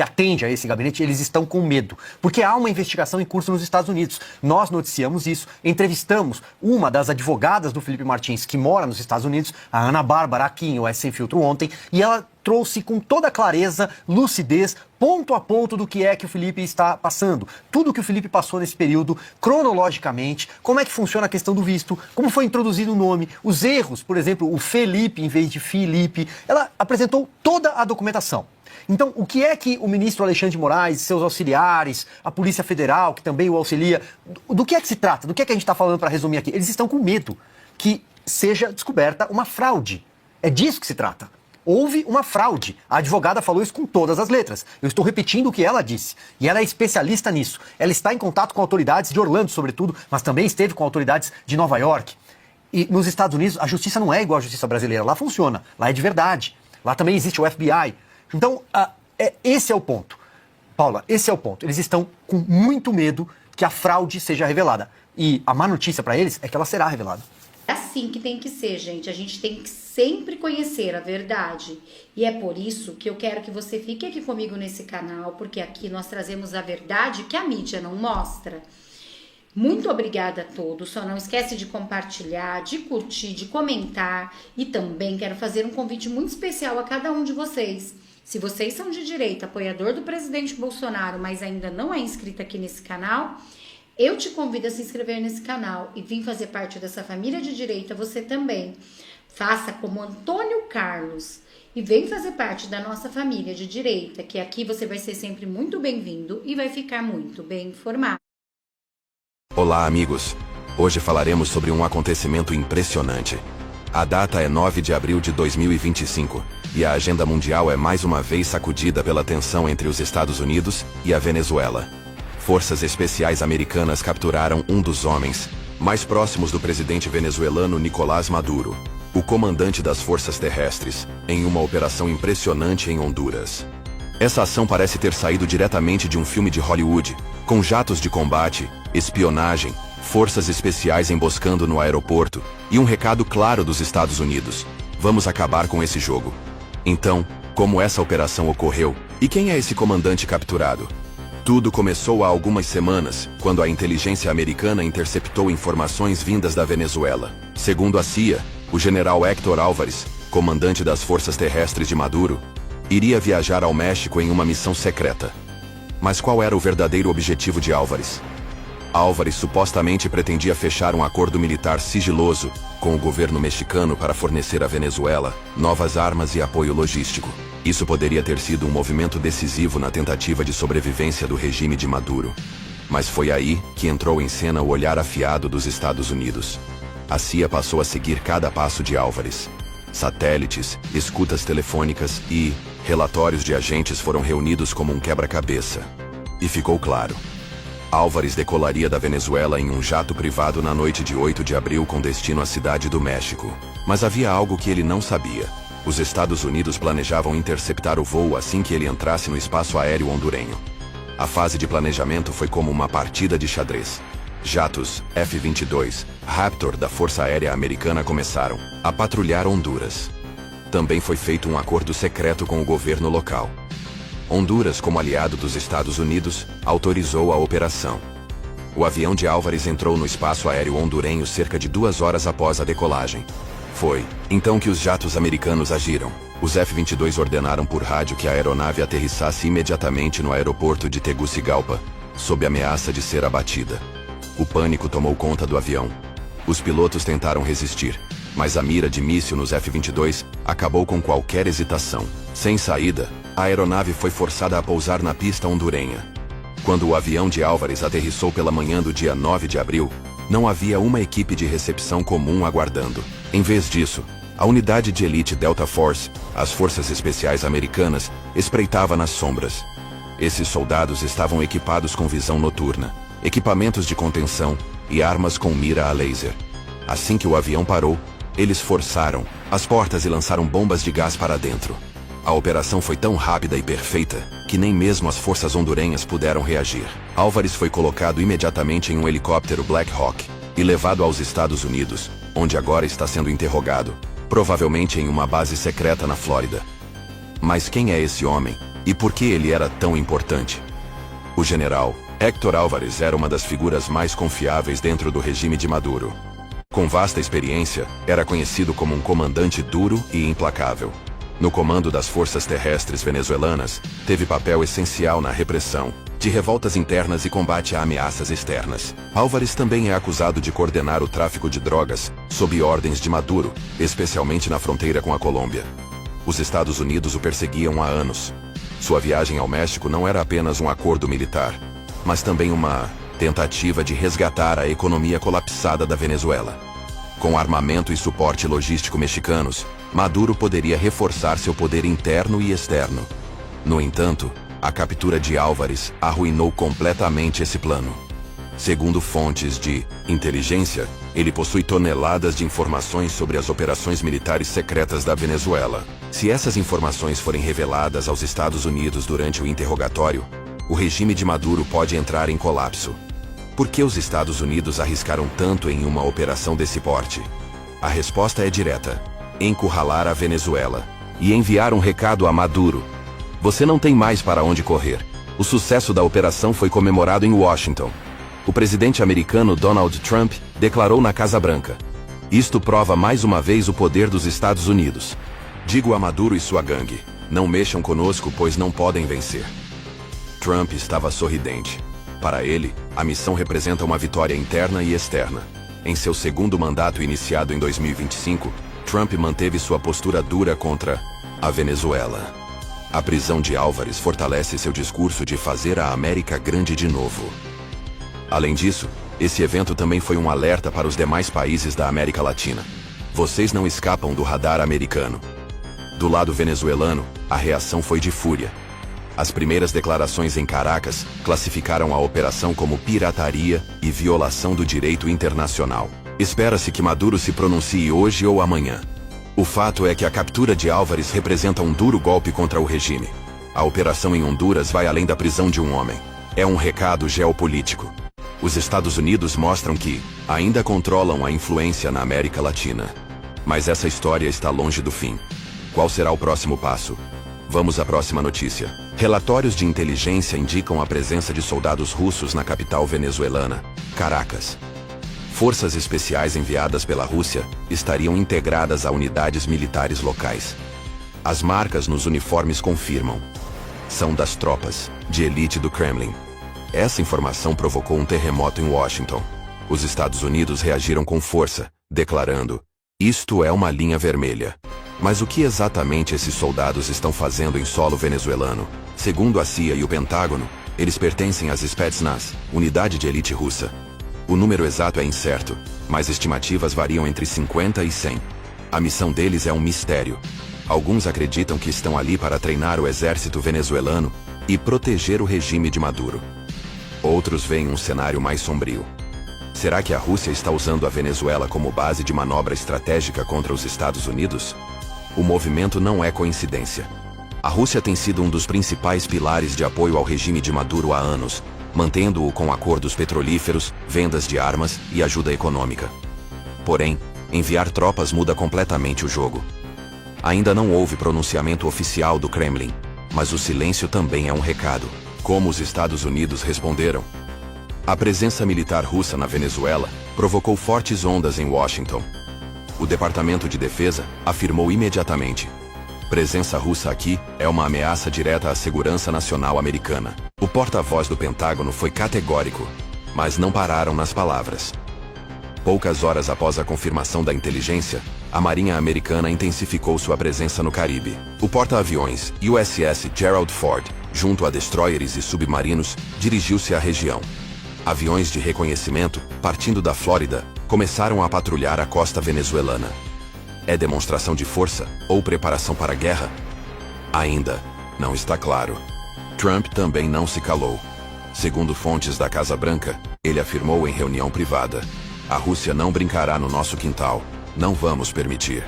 atende a esse gabinete, eles estão com medo. Porque há uma investigação em curso nos Estados Unidos. Nós noticiamos isso, entrevistamos uma das advogadas do Felipe Martins que mora nos Estados Unidos, a Ana Bárbara, aqui em OS Sem Filtro ontem, e ela trouxe com toda clareza, lucidez, ponto a ponto do que é que o Felipe está passando. Tudo que o Felipe passou nesse período, cronologicamente, como é que funciona a questão do visto, como foi introduzido o nome, os erros, por exemplo, o Felipe em vez de Filipe. Ela apresentou toda a documentação. Então, o que é que o ministro Alexandre de Moraes, seus auxiliares, a Polícia Federal, que também o auxilia, do que é que se trata? Do que é que a gente está falando para resumir aqui? Eles estão com medo que seja descoberta uma fraude. É disso que se trata. Houve uma fraude. A advogada falou isso com todas as letras. Eu estou repetindo o que ela disse. E ela é especialista nisso. Ela está em contato com autoridades de Orlando, sobretudo, mas também esteve com autoridades de Nova York. E nos Estados Unidos, a justiça não é igual à justiça brasileira. Lá funciona. Lá é de verdade. Lá também existe o FBI. Então, esse é o ponto. Paula, esse é o ponto. Eles estão com muito medo que a fraude seja revelada. E a má notícia para eles é que ela será revelada. É assim que tem que ser, gente. A gente tem que sempre conhecer a verdade. E é por isso que eu quero que você fique aqui comigo nesse canal, porque aqui nós trazemos a verdade que a mídia não mostra. Muito obrigada a todos. Só não esquece de compartilhar, de curtir, de comentar. E também quero fazer um convite muito especial a cada um de vocês. Se vocês são de direita, apoiador do presidente Bolsonaro, mas ainda não é inscrito aqui nesse canal, eu te convido a se inscrever nesse canal e vir fazer parte dessa família de direita, você também. Faça como Antônio Carlos e vem fazer parte da nossa família de direita, que aqui você vai ser sempre muito bem-vindo e vai ficar muito bem informado. Olá, amigos. Hoje falaremos sobre um acontecimento impressionante. A data é 9 de abril de 2025 e a agenda mundial é mais uma vez sacudida pela tensão entre os Estados Unidos e a Venezuela. Forças especiais americanas capturaram um dos homens mais próximos do presidente venezuelano Nicolás Maduro, o comandante das forças terrestres, em uma operação impressionante em Honduras. Essa ação parece ter saído diretamente de um filme de Hollywood, com jatos de combate, espionagem, forças especiais emboscando no aeroporto e um recado claro dos Estados Unidos: vamos acabar com esse jogo. Então, como essa operação ocorreu e quem é esse comandante capturado? Tudo começou há algumas semanas, quando a inteligência americana interceptou informações vindas da Venezuela. Segundo a CIA, o general Héctor Álvares, comandante das forças terrestres de Maduro, iria viajar ao México em uma missão secreta. Mas qual era o verdadeiro objetivo de Álvares? Álvares supostamente pretendia fechar um acordo militar sigiloso com o governo mexicano para fornecer à Venezuela novas armas e apoio logístico. Isso poderia ter sido um movimento decisivo na tentativa de sobrevivência do regime de Maduro. Mas foi aí que entrou em cena o olhar afiado dos Estados Unidos. A CIA passou a seguir cada passo de Álvares. Satélites, escutas telefônicas e relatórios de agentes foram reunidos como um quebra-cabeça. E ficou claro: Álvares decolaria da Venezuela em um jato privado na noite de 8 de abril com destino à cidade do México. Mas havia algo que ele não sabia. Os Estados Unidos planejavam interceptar o voo assim que ele entrasse no espaço aéreo hondurenho. A fase de planejamento foi como uma partida de xadrez. Jatos F-22 Raptor da Força Aérea Americana começaram a patrulhar Honduras. Também foi feito um acordo secreto com o governo local. Honduras, como aliado dos Estados Unidos, autorizou a operação. O avião de Álvares entrou no espaço aéreo hondurenho cerca de 2 horas após a decolagem. Foi então que os jatos americanos agiram. Os F-22 ordenaram por rádio que a aeronave aterrissasse imediatamente no aeroporto de Tegucigalpa, sob ameaça de ser abatida. O pânico tomou conta do avião. Os pilotos tentaram resistir, mas a mira de míssil nos F-22 acabou com qualquer hesitação. Sem saída, a aeronave foi forçada a pousar na pista hondurenha. Quando o avião de Álvares aterrissou pela manhã do dia 9 de abril, não havia uma equipe de recepção comum aguardando. Em vez disso, a unidade de elite Delta Force, as forças especiais americanas, espreitava nas sombras. Esses soldados estavam equipados com visão noturna, equipamentos de contenção e armas com mira a laser. Assim que o avião parou, eles forçaram as portas e lançaram bombas de gás para dentro. A operação foi tão rápida e perfeita que nem mesmo as forças hondurenhas puderam reagir. Álvares foi colocado imediatamente em um helicóptero Black Hawk e levado aos Estados Unidos, onde agora está sendo interrogado, provavelmente em uma base secreta na Flórida. Mas quem é esse homem e por que ele era tão importante? O general Héctor Álvares era uma das figuras mais confiáveis dentro do regime de Maduro. Com vasta experiência, era conhecido como um comandante duro e implacável. No comando das forças terrestres venezuelanas, teve papel essencial na repressão de revoltas internas e combate a ameaças externas. Álvares também é acusado de coordenar o tráfico de drogas, sob ordens de Maduro, especialmente na fronteira com a Colômbia. Os Estados Unidos o perseguiam há anos. Sua viagem ao México não era apenas um acordo militar, mas também uma tentativa de resgatar a economia colapsada da Venezuela. Com armamento e suporte logístico mexicanos, Maduro poderia reforçar seu poder interno e externo. No entanto, a captura de Álvares arruinou completamente esse plano. Segundo fontes de inteligência, ele possui toneladas de informações sobre as operações militares secretas da Venezuela. Se essas informações forem reveladas aos Estados Unidos durante o interrogatório, o regime de Maduro pode entrar em colapso. Por que os Estados Unidos arriscaram tanto em uma operação desse porte? A resposta é direta: encurralar a Venezuela e enviar um recado a Maduro. Você não tem mais para onde correr. O sucesso da operação foi comemorado em Washington. O presidente americano Donald Trump declarou na Casa Branca: isto prova mais uma vez o poder dos Estados Unidos. Digo a Maduro e sua gangue: não mexam conosco, pois não podem vencer. Trump estava sorridente. Para ele, a missão representa uma vitória interna e externa. Em seu segundo mandato iniciado em 2025, Trump manteve sua postura dura contra a Venezuela. A prisão de Álvares fortalece seu discurso de fazer a América grande de novo. Além disso, esse evento também foi um alerta para os demais países da América Latina. Vocês não escapam do radar americano. Do lado venezuelano, a reação foi de fúria. As primeiras declarações em Caracas classificaram a operação como pirataria e violação do direito internacional. Espera-se que Maduro se pronuncie hoje ou amanhã. O fato é que a captura de Álvares representa um duro golpe contra o regime. A operação em Honduras vai além da prisão de um homem. É um recado geopolítico. Os Estados Unidos mostram que ainda controlam a influência na América Latina. Mas essa história está longe do fim. Qual será o próximo passo? Vamos à próxima notícia. Relatórios de inteligência indicam a presença de soldados russos na capital venezuelana, Caracas. Forças especiais enviadas pela Rússia estariam integradas a unidades militares locais. As marcas nos uniformes confirmam. São das tropas de elite do Kremlin. Essa informação provocou um terremoto em Washington. Os Estados Unidos reagiram com força, declarando: isto é uma linha vermelha. Mas o que exatamente esses soldados estão fazendo em solo venezuelano? Segundo a CIA e o Pentágono, eles pertencem às Spetsnaz, unidade de elite russa. O número exato é incerto, mas estimativas variam entre 50 e 100. A missão deles é um mistério. Alguns acreditam que estão ali para treinar o exército venezuelano e proteger o regime de Maduro. Outros veem um cenário mais sombrio. Será que a Rússia está usando a Venezuela como base de manobra estratégica contra os Estados Unidos? O movimento não é coincidência. A Rússia tem sido um dos principais pilares de apoio ao regime de Maduro há anos, mantendo-o com acordos petrolíferos, vendas de armas e ajuda econômica. Porém, enviar tropas muda completamente o jogo. Ainda não houve pronunciamento oficial do Kremlin, mas o silêncio também é um recado. Como os Estados Unidos responderam? A presença militar russa na Venezuela provocou fortes ondas em Washington. O Departamento de Defesa afirmou imediatamente: presença russa aqui é uma ameaça direta à segurança nacional americana. O porta-voz do Pentágono foi categórico, mas não pararam nas palavras. Poucas horas após a confirmação da inteligência, a Marinha Americana intensificou sua presença no Caribe. O porta-aviões USS Gerald Ford, junto a destroyers e submarinos, dirigiu-se à região. Aviões de reconhecimento, partindo da Flórida, começaram a patrulhar a costa venezuelana. É demonstração de força ou preparação para a guerra? Ainda não está claro. Trump também não se calou. Segundo fontes da Casa Branca, ele afirmou em reunião privada: a Rússia não brincará no nosso quintal. Não vamos permitir.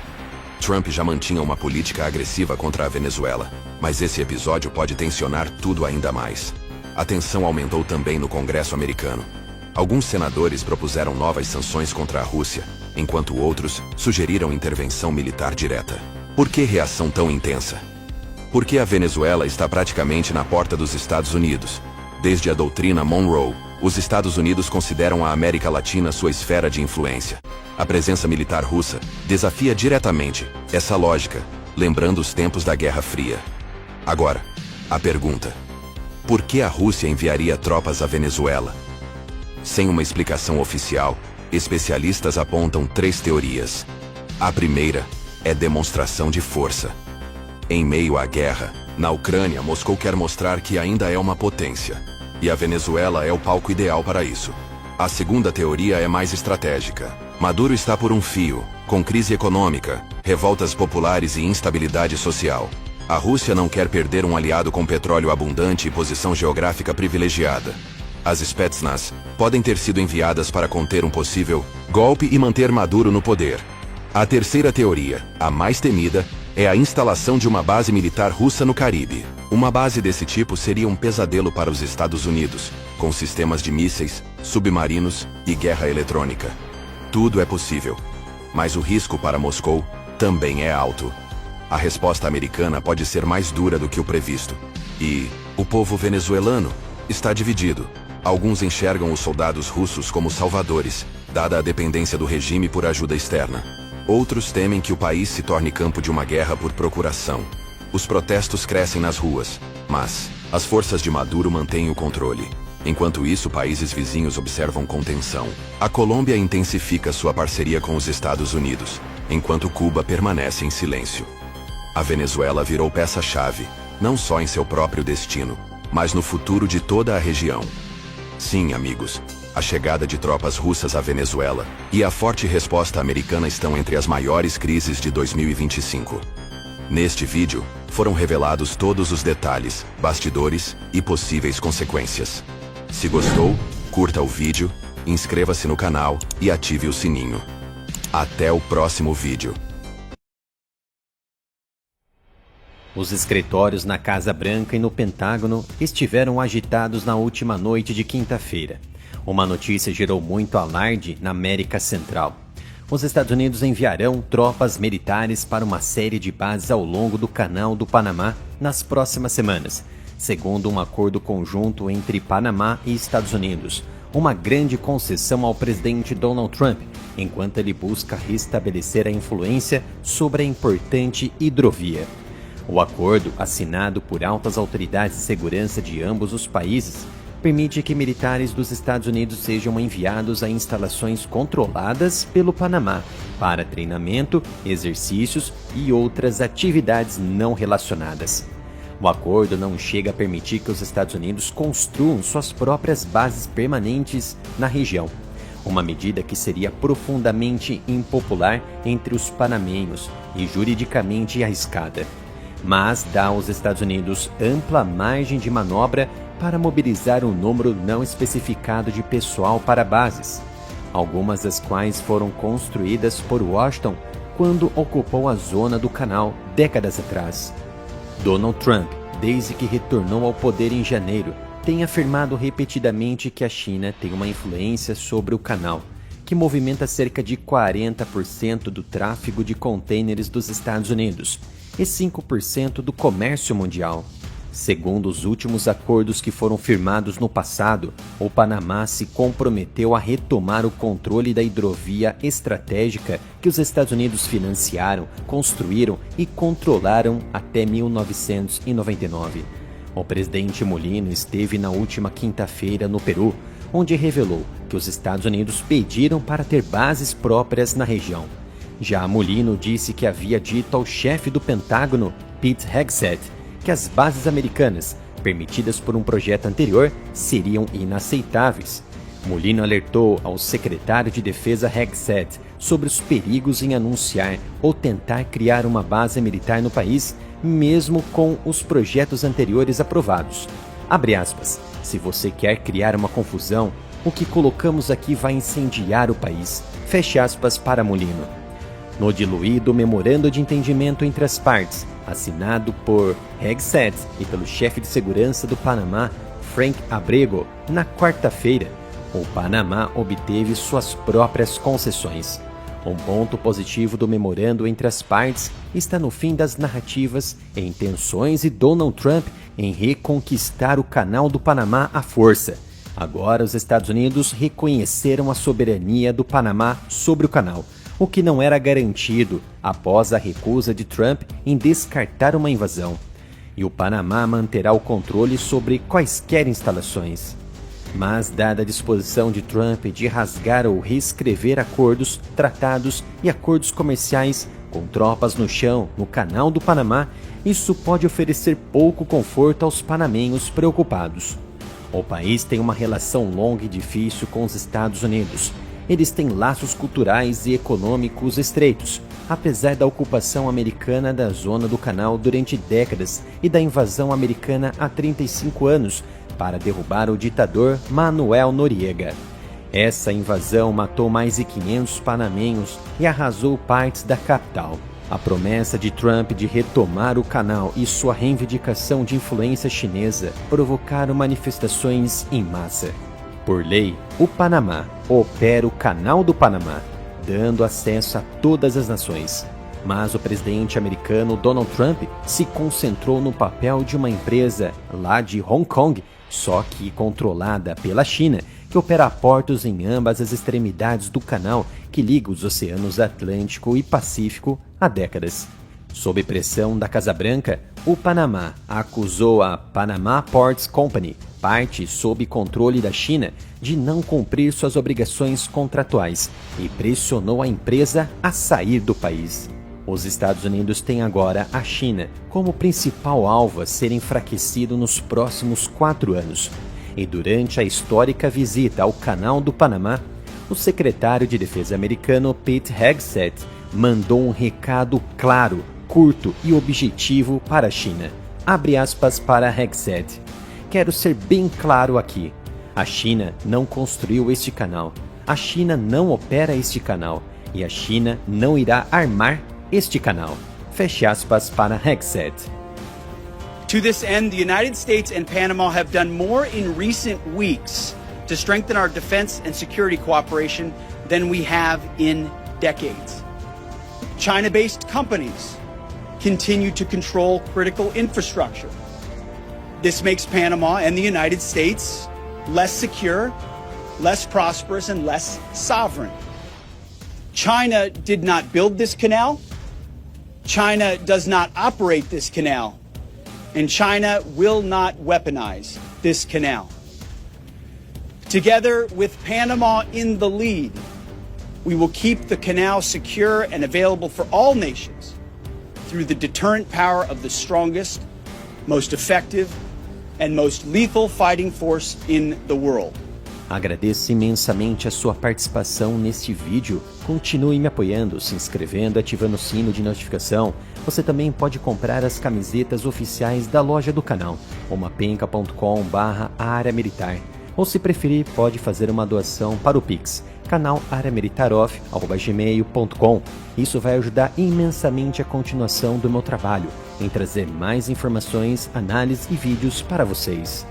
Trump já mantinha uma política agressiva contra a Venezuela, mas esse episódio pode tensionar tudo ainda mais. A tensão aumentou também no Congresso americano. Alguns senadores propuseram novas sanções contra a Rússia, enquanto outros sugeriram intervenção militar direta. Por que reação tão intensa? Porque a Venezuela está praticamente na porta dos Estados Unidos. Desde a doutrina Monroe, os Estados Unidos consideram a América Latina sua esfera de influência. A presença militar russa desafia diretamente essa lógica, lembrando os tempos da Guerra Fria. Agora, a pergunta: por que a Rússia enviaria tropas à Venezuela? Sem uma explicação oficial, especialistas apontam 3 teorias. A primeira é demonstração de força. Em meio à guerra, na Ucrânia, Moscou quer mostrar que ainda é uma potência. E a Venezuela é o palco ideal para isso. A segunda teoria é mais estratégica. Maduro está por um fio, com crise econômica, revoltas populares e instabilidade social. A Rússia não quer perder um aliado com petróleo abundante e posição geográfica privilegiada. As Spetsnaz podem ter sido enviadas para conter um possível golpe e manter Maduro no poder. A terceira teoria, a mais temida, é a instalação de uma base militar russa no Caribe. Uma base desse tipo seria um pesadelo para os Estados Unidos, com sistemas de mísseis, submarinos e guerra eletrônica. Tudo é possível, mas o risco para Moscou também é alto. A resposta americana pode ser mais dura do que o previsto. E o povo venezuelano está dividido. Alguns enxergam os soldados russos como salvadores, dada a dependência do regime por ajuda externa. Outros temem que o país se torne campo de uma guerra por procuração. Os protestos crescem nas ruas, mas as forças de Maduro mantêm o controle. Enquanto isso, países vizinhos observam com tensão. A Colômbia intensifica sua parceria com os Estados Unidos, enquanto Cuba permanece em silêncio. A Venezuela virou peça-chave, não só em seu próprio destino, mas no futuro de toda a região. Sim, amigos, a chegada de tropas russas à Venezuela e a forte resposta americana estão entre as maiores crises de 2025. Neste vídeo, foram revelados todos os detalhes, bastidores e possíveis consequências. Se gostou, curta o vídeo, inscreva-se no canal e ative o sininho. Até o próximo vídeo. Os escritórios na Casa Branca e no Pentágono estiveram agitados na última noite de quinta-feira. Uma notícia gerou muito alarde na América Central. Os Estados Unidos enviarão tropas militares para uma série de bases ao longo do Canal do Panamá nas próximas semanas, segundo um acordo conjunto entre Panamá e Estados Unidos, uma grande concessão ao presidente Donald Trump, enquanto ele busca restabelecer a influência sobre a importante hidrovia. O acordo, assinado por altas autoridades de segurança de ambos os países, permite que militares dos Estados Unidos sejam enviados a instalações controladas pelo Panamá para treinamento, exercícios e outras atividades não relacionadas. O acordo não chega a permitir que os Estados Unidos construam suas próprias bases permanentes na região, uma medida que seria profundamente impopular entre os panamenhos e juridicamente arriscada, mas dá aos Estados Unidos ampla margem de manobra para mobilizar um número não especificado de pessoal para bases, algumas das quais foram construídas por Washington quando ocupou a zona do canal décadas atrás. Donald Trump, desde que retornou ao poder em janeiro, tem afirmado repetidamente que a China tem uma influência sobre o canal, que movimenta cerca de 40% do tráfego de contêineres dos Estados Unidos e 5% do comércio mundial. Segundo os últimos acordos que foram firmados no passado, o Panamá se comprometeu a retomar o controle da hidrovia estratégica que os Estados Unidos financiaram, construíram e controlaram até 1999. O presidente Mulino esteve na última quinta-feira no Peru, onde revelou que os Estados Unidos pediram para ter bases próprias na região. Já Mulino disse que havia dito ao chefe do Pentágono, Pete Hegseth, que as bases americanas, permitidas por um projeto anterior, seriam inaceitáveis. Mulino alertou ao secretário de Defesa Hegseth sobre os perigos em anunciar ou tentar criar uma base militar no país, mesmo com os projetos anteriores aprovados. Abre aspas, se você quer criar uma confusão, o que colocamos aqui vai incendiar o país. Fecha aspas para Mulino. No diluído memorando de entendimento entre as partes, assinado por Hegseth e pelo chefe de segurança do Panamá, Frank Abrego, na quarta-feira, o Panamá obteve suas próprias concessões. Um ponto positivo do memorando entre as partes está no fim das narrativas e intenções de Donald Trump em reconquistar o canal do Panamá à força. Agora os Estados Unidos reconheceram a soberania do Panamá sobre o canal, o que não era garantido após a recusa de Trump em descartar uma invasão. E o Panamá manterá o controle sobre quaisquer instalações. Mas, dada a disposição de Trump de rasgar ou reescrever acordos, tratados e acordos comerciais com tropas no chão no Canal do Panamá, isso pode oferecer pouco conforto aos panamenhos preocupados. O país tem uma relação longa e difícil com os Estados Unidos. Eles têm laços culturais e econômicos estreitos, apesar da ocupação americana da zona do canal durante décadas e da invasão americana há 35 anos para derrubar o ditador Manuel Noriega. Essa invasão matou mais de 500 panamenhos e arrasou partes da capital. A promessa de Trump de retomar o canal e sua reivindicação de influência chinesa provocaram manifestações em massa. Por lei, o Panamá opera o Canal do Panamá, dando acesso a todas as nações. Mas o presidente americano Donald Trump se concentrou no papel de uma empresa lá de Hong Kong, só que controlada pela China, que opera portos em ambas as extremidades do canal que liga os oceanos Atlântico e Pacífico há décadas. Sob pressão da Casa Branca, o Panamá acusou a Panama Ports Company, parte sob controle da China, de não cumprir suas obrigações contratuais e pressionou a empresa a sair do país. Os Estados Unidos têm agora a China como principal alvo a ser enfraquecido nos próximos 4 anos. E durante a histórica visita ao Canal do Panamá, o secretário de Defesa americano Pete Hegseth mandou um recado claro, curto e objetivo para a China. Abre aspas para Hegseth. Quero ser bem claro aqui. A China não construiu este canal. A China não opera este canal. E a China não irá armar este canal. Fecha aspas para Hegseth. To this end, the United States and Panama have done more in recent weeks to strengthen our defense and security cooperation than we have in decades. China-based companies continue to control critical infrastructure. This makes Panama and the United States less secure, less prosperous, and less sovereign. China did not build this canal. China does not operate this canal. And China will not weaponize this canal. Together with Panama in the lead, we will keep the canal secure and available for all nations through the deterrent power of the strongest, most effective, and most lethal fighting force in the world. Agradeço imensamente a sua participação neste vídeo. Continue me apoiando, se inscrevendo, ativando o sino de notificação. Você também pode comprar as camisetas oficiais da loja do canal, omapenca.com/área militar. Ou se preferir, pode fazer uma doação para o Pix, canalarameritarov@gmail.com. Isso vai ajudar imensamente a continuação do meu trabalho, em trazer mais informações, análises e vídeos para vocês.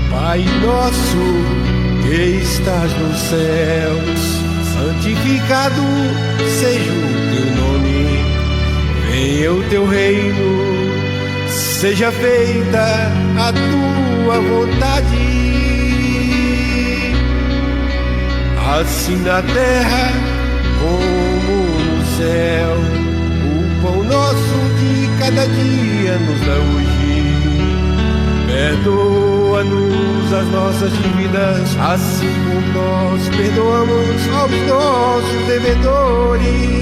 Pai nosso que estás nos céus, santificado seja o teu nome. Venha o teu reino, seja feita a tua vontade, assim na terra como no céu. O pão nosso de cada dia nos dá hoje. Perdoa-nos as nossas dívidas, assim como nós perdoamos aos nossos devedores.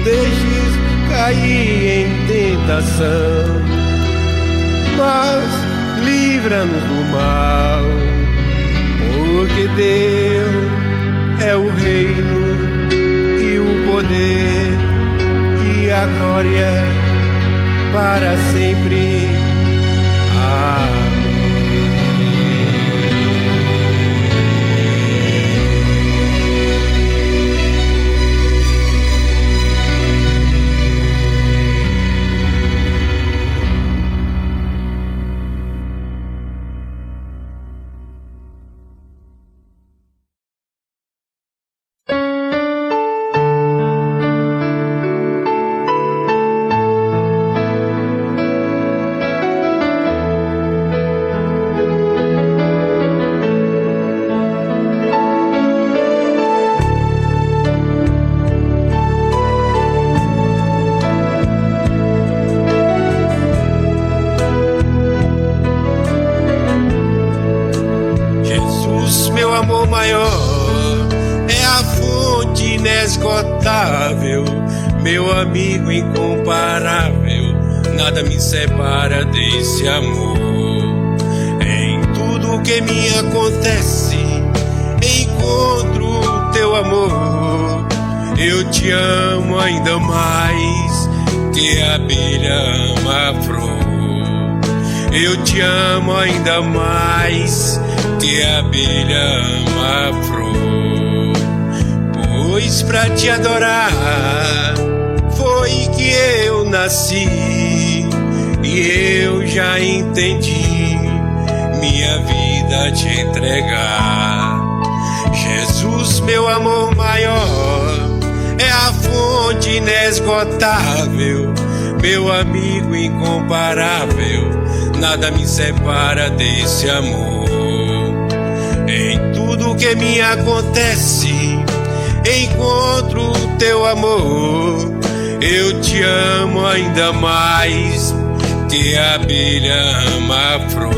Deixes cair em tentação, mas livra-nos do mal, porque teu é o reino e o poder e a glória para sempre. Amém. Meu amor maior é a fonte inesgotável, meu amigo incomparável, nada me separa desse amor. Em tudo que me acontece, encontro o teu amor. Eu te amo ainda mais que a abelha ama a flor. Eu te amo ainda mais que a abelha ama a flor. Pois pra te adorar foi que eu nasci, e eu já entendi minha vida te entregar. Jesus, meu amor maior, é a fonte inesgotável, meu amigo incomparável, nada me separa desse amor. Em tudo que me acontece, encontro o teu amor. Eu te amo ainda mais que a abelha ama a flor.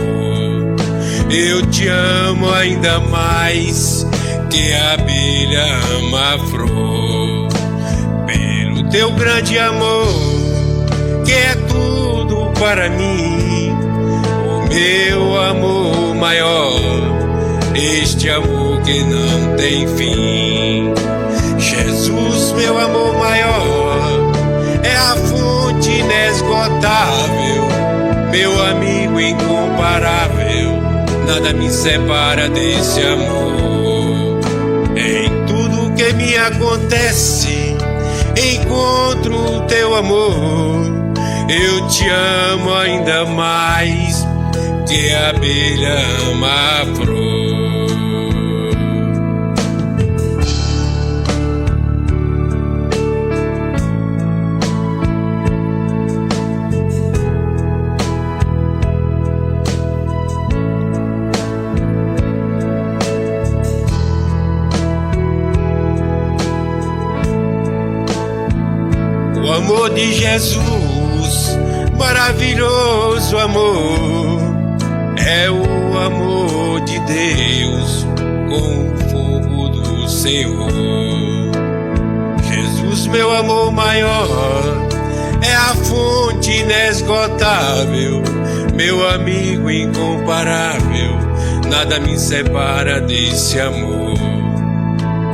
Eu te amo ainda mais que a abelha ama a flor. Pelo teu grande amor, que é tudo para mim, o meu amor maior, este amor que não tem fim. Jesus, meu amor maior, é a fonte inesgotável, meu amigo incomparável, nada me separa desse amor. Em tudo que me acontece, encontro o teu amor. Eu te amo ainda mais que a abelha ama a flor. O amor de Jesus, maravilhoso amor, é o amor de Deus com o fogo do Senhor. Jesus, meu amor maior, é a fonte inesgotável, meu amigo incomparável, nada me separa desse amor.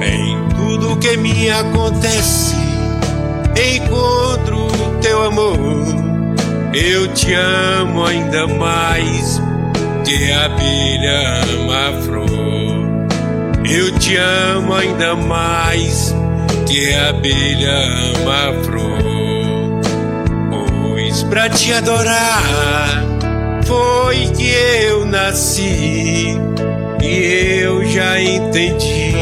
Em tudo que me acontece, encontro o teu amor. Eu te amo ainda mais que a abelha ama a flor. Eu te amo ainda mais que a abelha ama a flor. Pois pra te adorar foi que eu nasci, e eu já entendi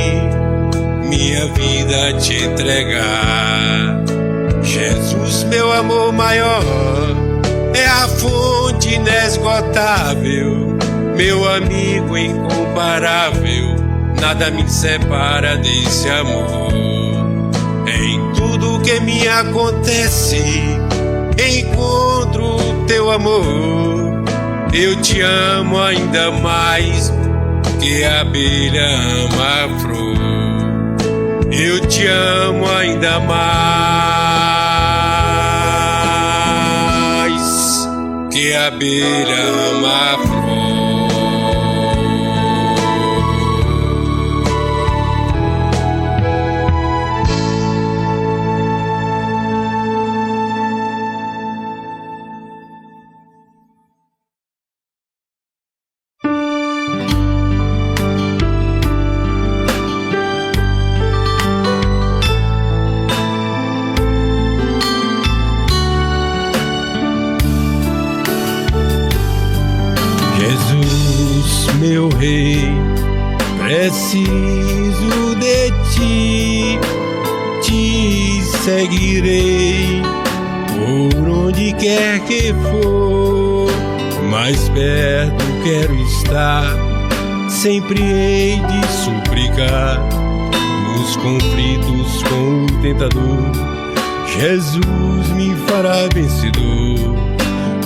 minha vida a te entregar. Jesus, meu amor maior, é a fonte inesgotável, meu amigo incomparável, nada me separa desse amor. Em tudo que me acontece, encontro o teu amor. Eu te amo ainda mais que a abelha ama a flor. Eu te amo ainda mais que a abelha ama a flor. Meu rei, preciso de ti, te seguirei por onde quer que for, mais perto quero estar, sempre hei de suplicar, nos conflitos com o tentador, Jesus me fará vencedor,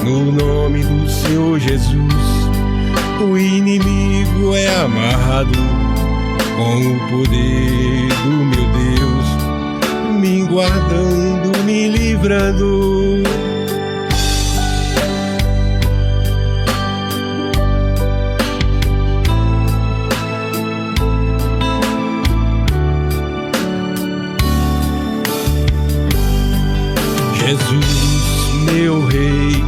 no nome do Senhor Jesus. O inimigo é amarrado com o poder do meu Deus, me guardando, me livrando. Jesus, meu rei,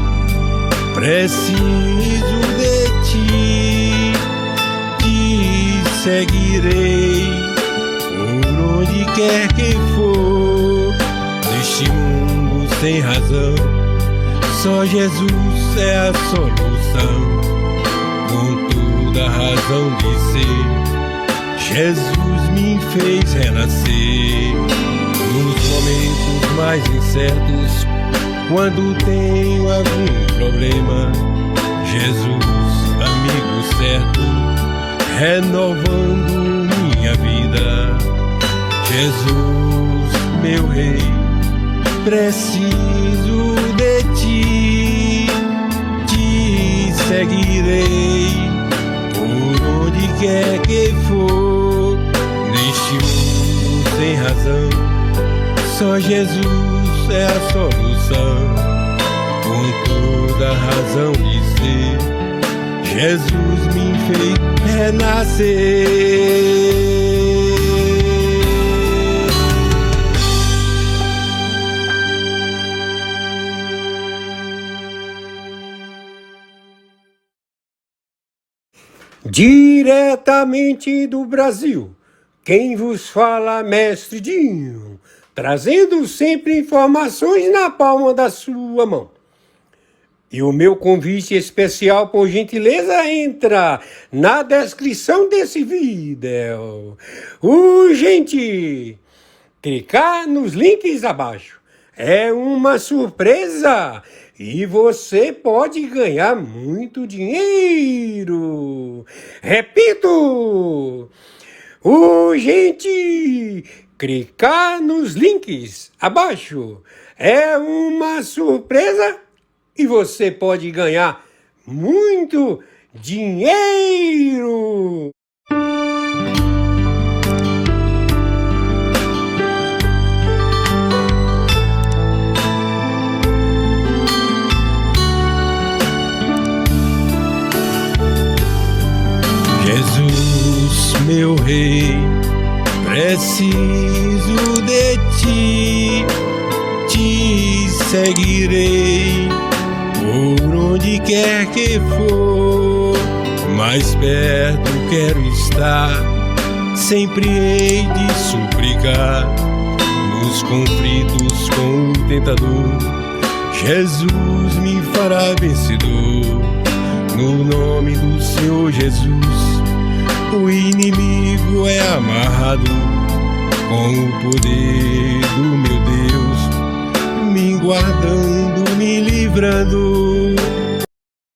preciso de ti, te seguirei por onde quer que for, neste mundo sem razão, só Jesus é a solução, com toda a razão de ser, Jesus me fez renascer, nos momentos mais incertos, quando tenho algum problema, Jesus, amigo certo, renovando minha vida. Jesus, meu rei, preciso de ti, te seguirei por onde quer que for, neste mundo sem razão, só Jesus é a solução, com toda a razão de ser, Jesus me fez renascer. Diretamente do Brasil, quem vos fala, Mestre Dinho, trazendo sempre informações na palma da sua mão. E o meu convite especial, por gentileza, entra na descrição desse vídeo. Urgente! Clicar nos links abaixo. É uma surpresa e você pode ganhar muito dinheiro. Repito! Urgente! Clicar nos links abaixo. É uma surpresa e você pode ganhar muito dinheiro. Jesus, meu rei, preciso de ti, te seguirei por onde quer que for, mais perto quero estar, sempre hei de suplicar, nos conflitos com o tentador, Jesus me fará vencedor, no nome do Senhor Jesus. O inimigo é amarrado com o poder do meu Deus, me guardando, me livrando.